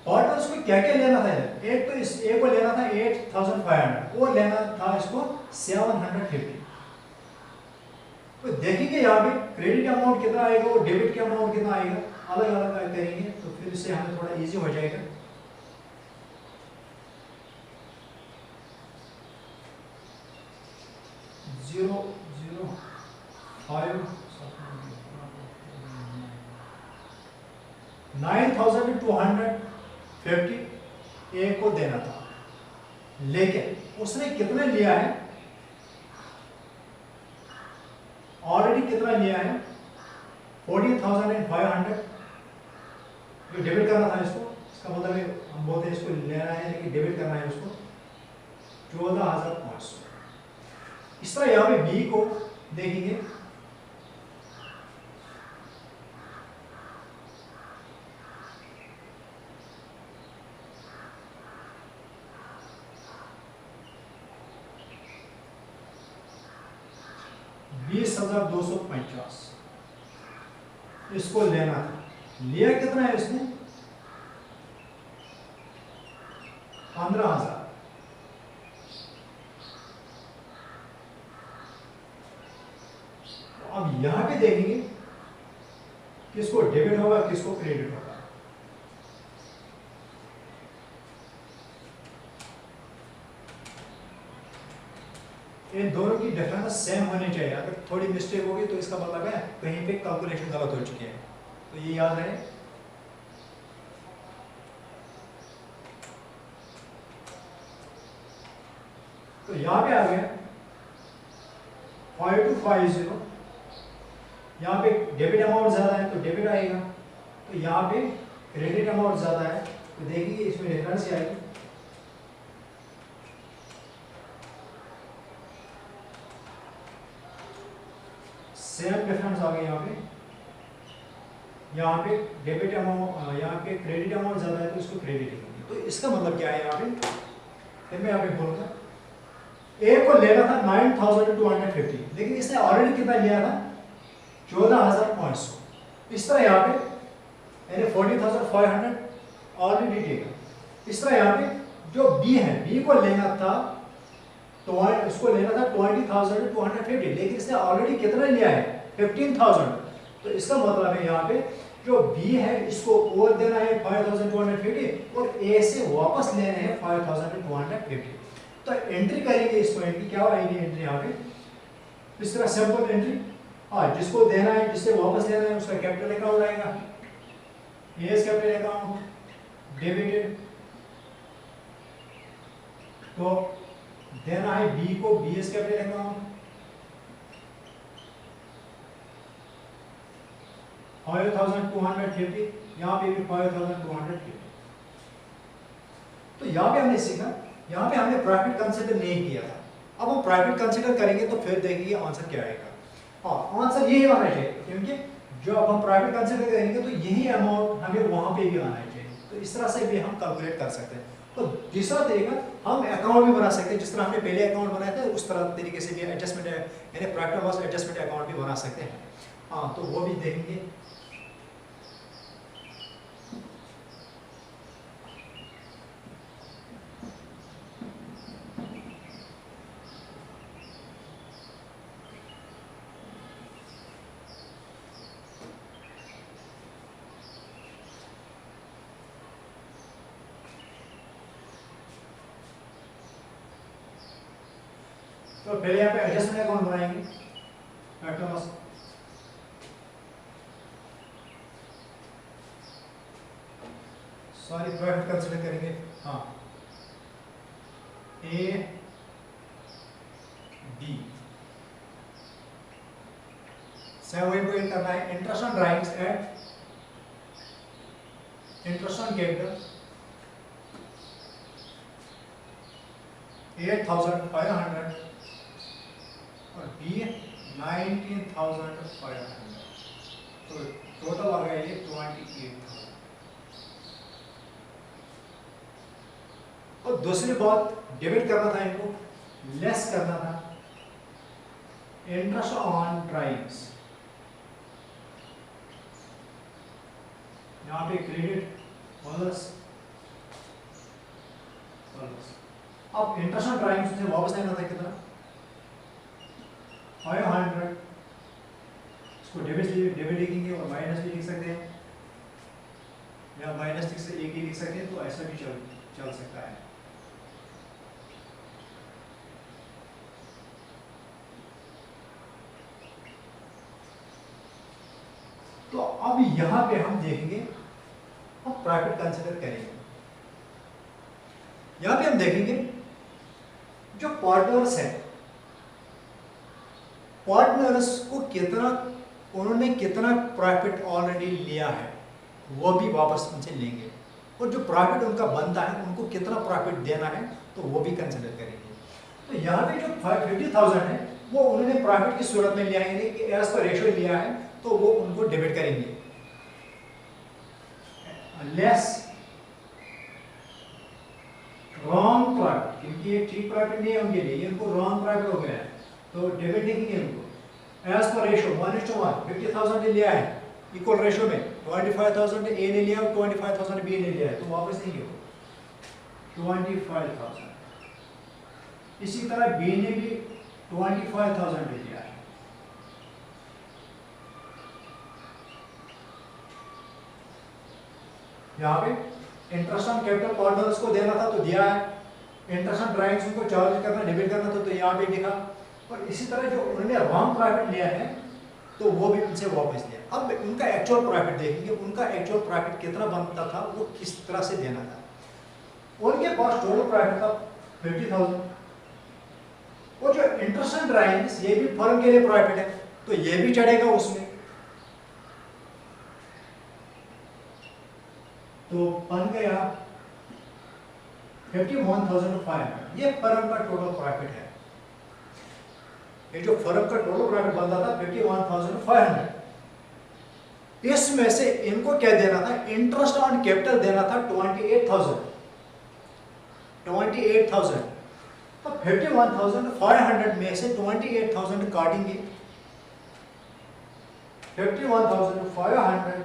पार्टनर्स को क्या क्या लेना था। एक तो इस ए को लेना था 8,500 और लेना था इसको 750। तो देखेंगे यहाँ पे क्रेडिट अमाउंट कितना आएगा और डेबिट का अमाउंट कितना आएगा, अलग अलग करेंगे, तो फिर इससे हमें थोड़ा इजी हो जाएगा। जीरो 9,250 ए को देना था, लेकिन उसने कितना लिया है, ऑलरेडी कितना लिया है 40,500 जो डेबिट करना था इसको, इसका मतलब हम बोलते हैं इसको लेना है लेकिन डेबिट करना है उसको 14,500। इस तरह यहाँ पे बी को देखेंगे, $20,250 इसको लेना था, लिया कितना है इसने 15,000। अब यहां पे देखेंगे किसको डेबिट होगा किसको क्रेडिट होगा। इन दोनों की डिफरेंस सेम होनी चाहिए, अगर थोड़ी मिस्टेक होगी तो इसका मतलब है कहीं पे कैलकुलेशन गलत हो चुकी है, तो ये याद रहे। तो यहां पे आ गया 5250 यहाँ पे डेबिट अमाउंट ज़्यादा है तो डेबिट आएगा, तो यहाँ पे क्रेडिट अमाउंट ज़्यादा है तो देखिए इसमें डिफरेंस क्या आएगी। सेम डिफरेंस आ गया यहाँ पे डेबिट अमाउंट, यहाँ पे क्रेडिट अमाउंट ज़्यादा है तो इसको क्रेडिट लिखेंगे। तो इसका मतलब क्या है यहाँ पे, फिर मैं यहाँ पे बोलूँगा ए को लेना था 9250, लेकिन इसने ऑलरेडी कितना लिया था 14,500। इस तरह यहाँ पे यानी 40,500 ऑलरेडी टेकन। इस तरह यहाँ पे जो बी है, बी को लेना था तो इसको लेना था 20,250, लेकिन इसने ऑलरेडी कितना लिया है 15,000। तो इसका मतलब है यहाँ पे जो बी है इसको और देना है 5,250 और ए से वापस लेना है 5,250। तो एंट्री करेंगे इस पॉइंट की, क्या आएगी एंट्री यहाँ पे इस तरह सिंपल एंट्री। हाँ, जिसको देना है जिससे वापस लेना है उसका कैपिटल अकाउंट आएगा, एस कैपिटल अकाउंट डेबिटेड, तो देना है बी को बीएस कैपिटल अकाउंट, 5,250, यहाँ पे भी 5,250। तो यहाँ पे हमने सीखा, यहाँ पे हमने प्रॉफिट कंसीडर नहीं किया था, अब हम प्रॉफिट कंसीडर करेंगे तो फिर देखिए आंसर क्या आएगा। हाँ, आंसर यही आना चाहिए, क्योंकि जो अब हम प्रॉफिट कंसीडर करेंगे तो यही अमाउंट हमें वहाँ पे भी आना चाहिए। तो इस तरह से भी हम कैलकुलेट कर सकते हैं। तो दूसरा तरीका, हम अकाउंट भी बना सकते हैं, जिस तरह हमने पहले अकाउंट बनाया था उस तरह तरीके से भी एडजस्टमेंट यानी प्रॉफिट लॉस एडजस्टमेंट अकाउंट भी बना सकते हैं। हाँ, तो वो भी देखेंगे। तो पहले यहाँ पे एडजस्टमेंट अकाउंट बनाएंगे, profit loss, sorry profit consider करेंगे। हाँ, ए बी से वही को करना है, interest on drawings at interest on capital 8,500 और बी 19,500, तो टोटल आ गया ये 28,000। और दूसरी बात, डेबिट करना था इनको, लेस करना था इंटरेस्ट ऑन ड्राइंग्स, यहाँ पे क्रेडिट प्लस। अब इंटरेस्ट ऑन ड्राइंग्स से वापस लेना था कितना 500, इसको डेबिट लिखेंगे और माइनस भी लिख सकते हैं, या माइनस से एक ही लिख सकते हैं, तो ऐसा भी चल सकता है। तो अब यहां पे हम देखेंगे, हम प्रॉफिट कंसीडर करेंगे। यहां पे हम देखेंगे जो पार्टनर्स हैं, पार्टनर्स को कितना, उन्होंने कितना प्रॉफिट ऑलरेडी लिया है वो भी वापस उनसे लेंगे, और जो प्रॉफिट उनका बनता है उनको कितना प्रॉफिट देना है तो वो भी कंसीडर करेंगे। तो यहाँ पे जो 50,000 है वो उन्होंने प्रॉफिट की सूरत में लिया है कि एज पर रेशियो लिया है, तो वो उनको डेबिट करेंगे, लेस रॉन्ग प्रॉफिट, क्योंकि ये ठीक प्रॉफिट नहीं है उनके लिए, इनको रॉन्ग प्रॉफिट हो गया है, तो डेबिट लिखेंगे इनको एज पर रेशियो 1:1। 50,000 ने लिया है इक्वल रेशियो में, 25,000 ए ने लिया और 25,000 बी ने लिया है, तो वापस देंगे 25,000। इसी तरह बी ने भी 25,000 ले लिया है। यहाँ पे इंटरेस्ट ऑन कैपिटल पार्टनर्स को देना था तो दिया है, इंटरेस्ट ऑन ड्राइंग्स उनको चार्ज करना, डेबिट करना था तो यहाँ पे लिखा, और इसी तरह जो उन्होंने रॉन्ग प्रॉफिट लिया है तो वो भी उनसे वापस लिया। अब उनका एक्चुअल प्रॉफिट देखेंगे, उनका एक्चुअल प्रॉफिट कितना बनता था, वो किस तरह से देना था। उनके पास टोटल प्रॉफिट था 50,000, और जो इंटरेस्ट ऑन ड्राइंग्स ये भी फर्म के लिए प्रॉफिट है तो ये भी चढ़ेगा उसमें, तो बन गया 51,500। ये फर्म का टोटल प्रॉफिट है। ये जो फर्म का टोटल प्रॉफिट बनता था 51,500, इसमें से इनको क्या देना था, इंटरेस्ट ऑन कैपिटल देना था 28,000। तो 51,500 में से 28,000 काटेंगे। 51,500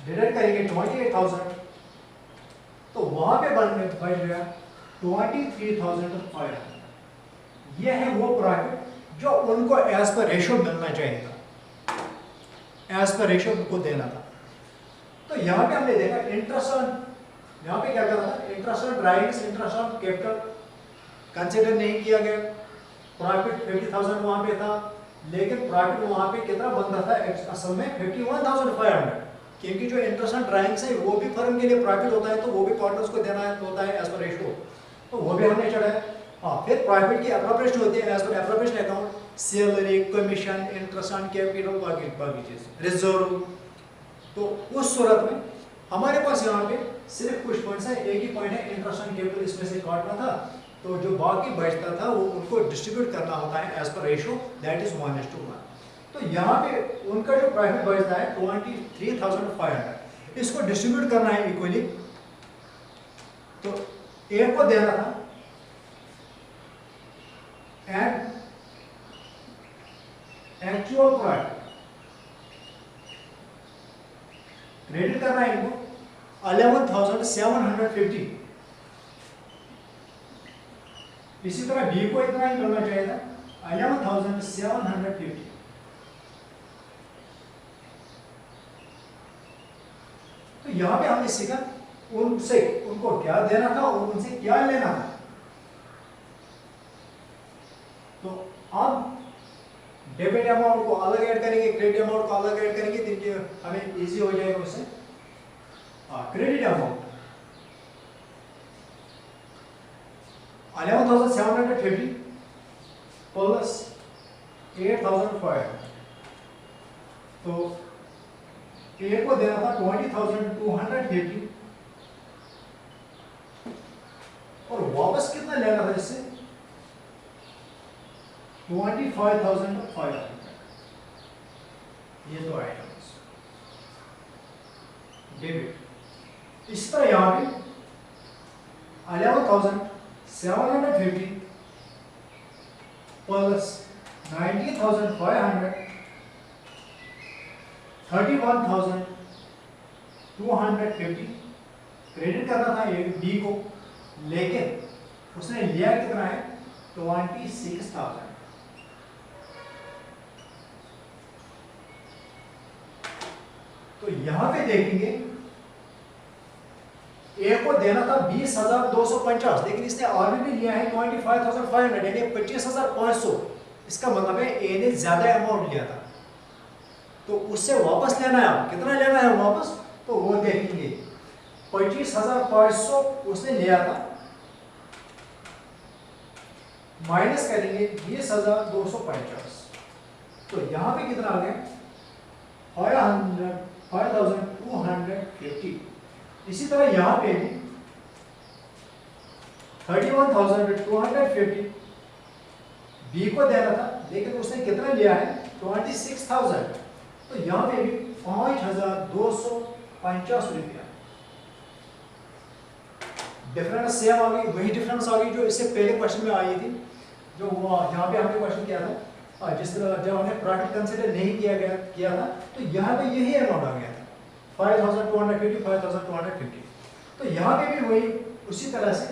डिवाइड करेंगे 28,000, तो वहां पे बच गया 23,500। ये है वो प्रॉफिट जो उनको एज पर रेशियो मिलना चाहिए था, एज पर रेशियो उनको देना था। तो यहाँ पे हमने देखा इंटरेस्ट ऑन, यहाँ पे क्या करना था, interest on drawings, interest on capital consider नहीं किया गया। प्रॉफिट 50,000 वहां पे था, लेकिन प्रॉफिट वहां पे कितना बनता था असल में 51,500, क्योंकि जो इंटरेस्ट ऑन ड्राइंग्स है वो भी फर्म के लिए प्रॉफिट होता है, तो वो भी पार्टनर्स को देना होता है एज पर रेशियो, तो वो भी हमने चढ़ाया। हाँ, फिर प्रॉफिट की एप्रोप्रिएशन होती है as per appropriation account, salary, commission, interest on capital, बाकी चीज, रिजर्व। तो उस सूरत में हमारे पास यहाँ पे सिर्फ कुछ पॉइंट्स है, एक ही पॉइंट है इंटरेस्ट ऑन कैपिटल, इसमें से काटना था, तो जो बाकी बचता था वो उनको डिस्ट्रीब्यूट करना होता है as per ratio, that is 1:1। तो यहाँ पे उनका जो प्रॉफिट बचता है 23,500, इसको डिस्ट्रीब्यूट करना है इक्वली। तो ए को देना था एंड एक्चुअल प्रॉफिट क्रेडिट करना है इनको 11,750। इसी तरह बी को इतना ही करना चाहिए था 11,750। तो यहां पे हमने सीखा उनसे उनको क्या देना था और उनसे क्या लेना था। तो अब डेबिट अमाउंट को अलग ऐड करेंगे, क्रेडिट अमाउंट को अलग ऐड करेंगे, तो हमें इजी हो जाएगा उससे। क्रेडिट अमाउंट 11,750 प्लस 8,500, तो ए को देना था 20,250 और वापस कितना लेना था इससे 25,500। ये तो आइटम्स डेबिट। इस तरह यहां पे 11,750 प्लस 19,500 31,250 क्रेडिट करना था ये बी को, लेकिन उसने लिया कितना है 26,000। तो यहां पे देखेंगे ए को देना था 20,250, लेकिन इसने ऑलरेडी लिया है 25,500 यानी 25,500। इसका मतलब है ए ने ज्यादा अमाउंट लिया था, तो उससे वापस लेना है। कितना लेना है वापस, तो वो देखेंगे 25,500 उसने लिया था, माइनस करेंगे 20,250, तो यहां पे कितना आ गया 5,250। इसी तरह यहां पे भी 31,250 बी को देना था, लेकिन उसने कितना लिया है 26,000, तो यहां पे भी 5,250 रुपया। डिफरेंस सेम आ गई, वही डिफरेंस आ गई जो इससे पहले क्वेश्चन में आई थी, जो यहाँ पे हमने क्वेश्चन किया था, जिस तरह जब हमने प्रॉफिट कंसीडर नहीं किया था, तो यहाँ पे यही अमाउंट आ गया था 5,250, 5,250। तो यहाँ पे भी वही उसी तरह से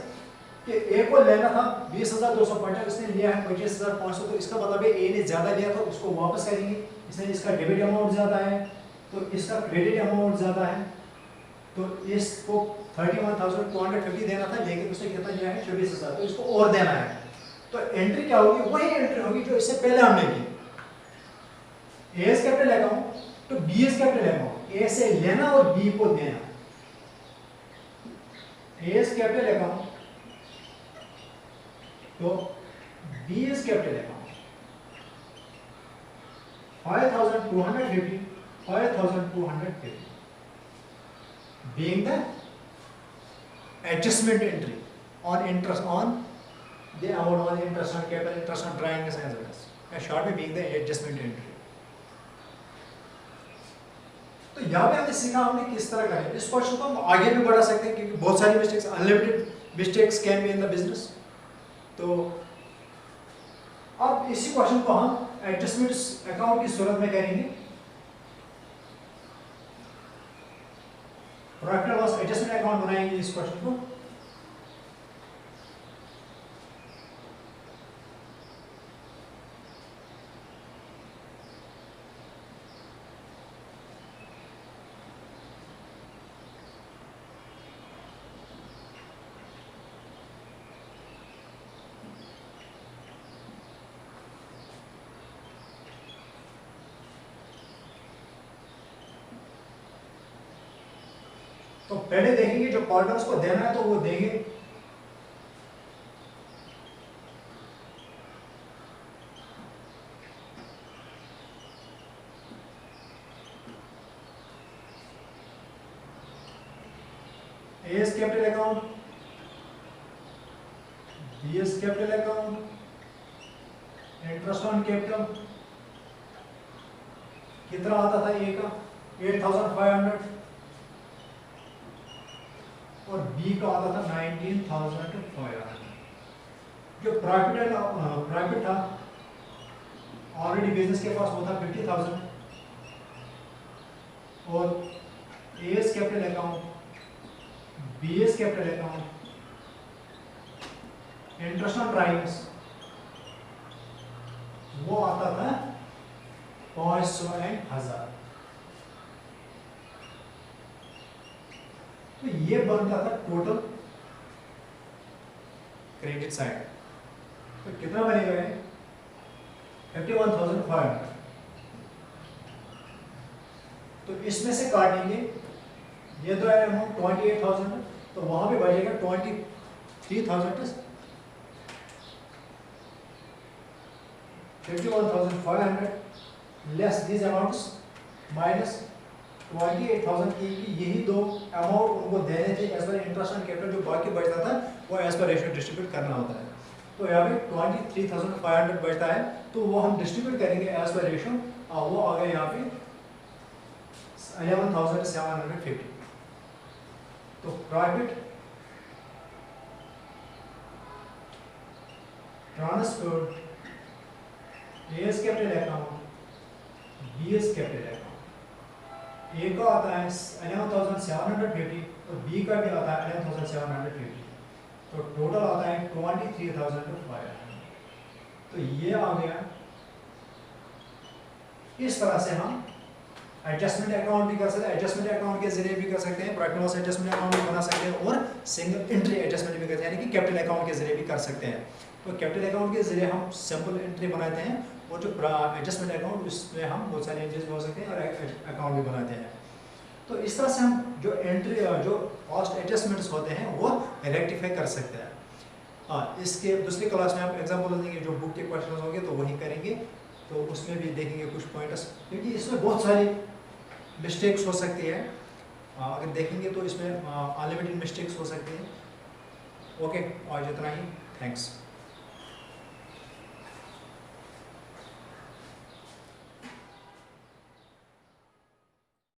कि ए को लेना था 20,250, इसने लिया है 25,500, तो इसका मतलब है ए ने ज्यादा लिया था, उसको वापस करेंगे। इसने इसका डेबिट अमाउंट ज्यादा है, तो इसका क्रेडिट अमाउंट ज्यादा है, तो इसको 31,250 देना था, लेकिन उसने कितना लिया है 24,000, तो इसको और देना है। तो एंट्री क्या होगी, वही एंट्री होगी जो इससे पहले हमने की। A's capital account to B's capital account, A से लेना और बी को देना। A's capital account to B's capital account 5,250 5250 being the adjustment entry on interest on the amount on interest on capital, interest on drawings as well as short में being the adjustment entry. तो यहाँ पे हमने सीखा हमने किस तरह करें. इस क्वेश्चन को हम आगे भी बढ़ा सकते हैं क्योंकि बहुत सारी mistakes, unlimited mistakes can be in the business. तो अब इसी क्वेश्चन को हम एडजस्टमेंट अकाउंट की सूरत में करेंगे. Profit and loss adjustment account बनाएंगे इस क्वेश्चन को. तो पहले देखेंगे जो पार्टनर्स को देना है तो वो देंगे. A's capital account, B's capital account, interest on capital कितना आता था ए का 8500 और बी का आता था 19,500. जो प्रॉफिट था ऑलरेडी बिजनेस के पास वो था 50,000 और A's capital account, B's capital account, interest on drawings वो आता था 500 और 1000. तो ये बनता था टोटल क्रेडिट साइड. तो कितना बनेगा 51,500. तो इसमें से काटेंगे ये तो है अमाउंट 28,000 तो वहां पे बचेगा 23,000. 51,500 लेस दीज अमाउंट्स माइनस 28,000 की यही दो अमाउंट उनको देने थे as per interest on capital. जो बाकी बचता था वो एज पर रेशियो डिस्ट्रीब्यूट करना होता है. तो यहाँ पे 23,500 बचता है तो वो हम डिस्ट्रीब्यूट करेंगे एज पर रेशियो. वो आ गया यहाँ पे 11,750. तो profit transfer A's capital account, B's capital account. A का आता है 11,750 और बी का भी आता है 11,750. तो टोटल आता है 23,500. तो ये आ गया. इस तरह से हम एडजस्टमेंट अकाउंट भी कर सकते हैं, एडजस्टमेंट अकाउंट के जरिए भी कर सकते हैं, प्रॉफिट लॉस एडजस्टमेंट अकाउंट भी बना सकते हैं और सिंगल एंट्री एडजस्टमेंट भी करते हैं यानी कि कैपिटल अकाउंट के जरिए भी कर सकते हैं. तो कैपिटल अकाउंट के जरिए हम सिंपल एंट्री बनाते हैं और जो एडजस्टमेंट अकाउंट उसमें हम बहुत सारे एंट्रीज हो सकते हैं और अकाउंट भी बनाते हैं. तो इस तरह से हम जो एंट्री जो कॉस्ट एडजस्टमेंट्स होते हैं वो रेक्टिफाई कर सकते हैं. इसके दूसरी क्लास में हम एग्जांपल देंगे जो बुक के क्वेश्चन होंगे तो वही करेंगे. तो उसमें भी देखेंगे कुछ पॉइंट्स क्योंकि इसमें बहुत सारी मिस्टेक्स हो सकती है. अगर देखेंगे तो इसमें अनलिमिटेड मिस्टेक्स हो सकती हैं. ओके, आज इतना ही. थैंक्स.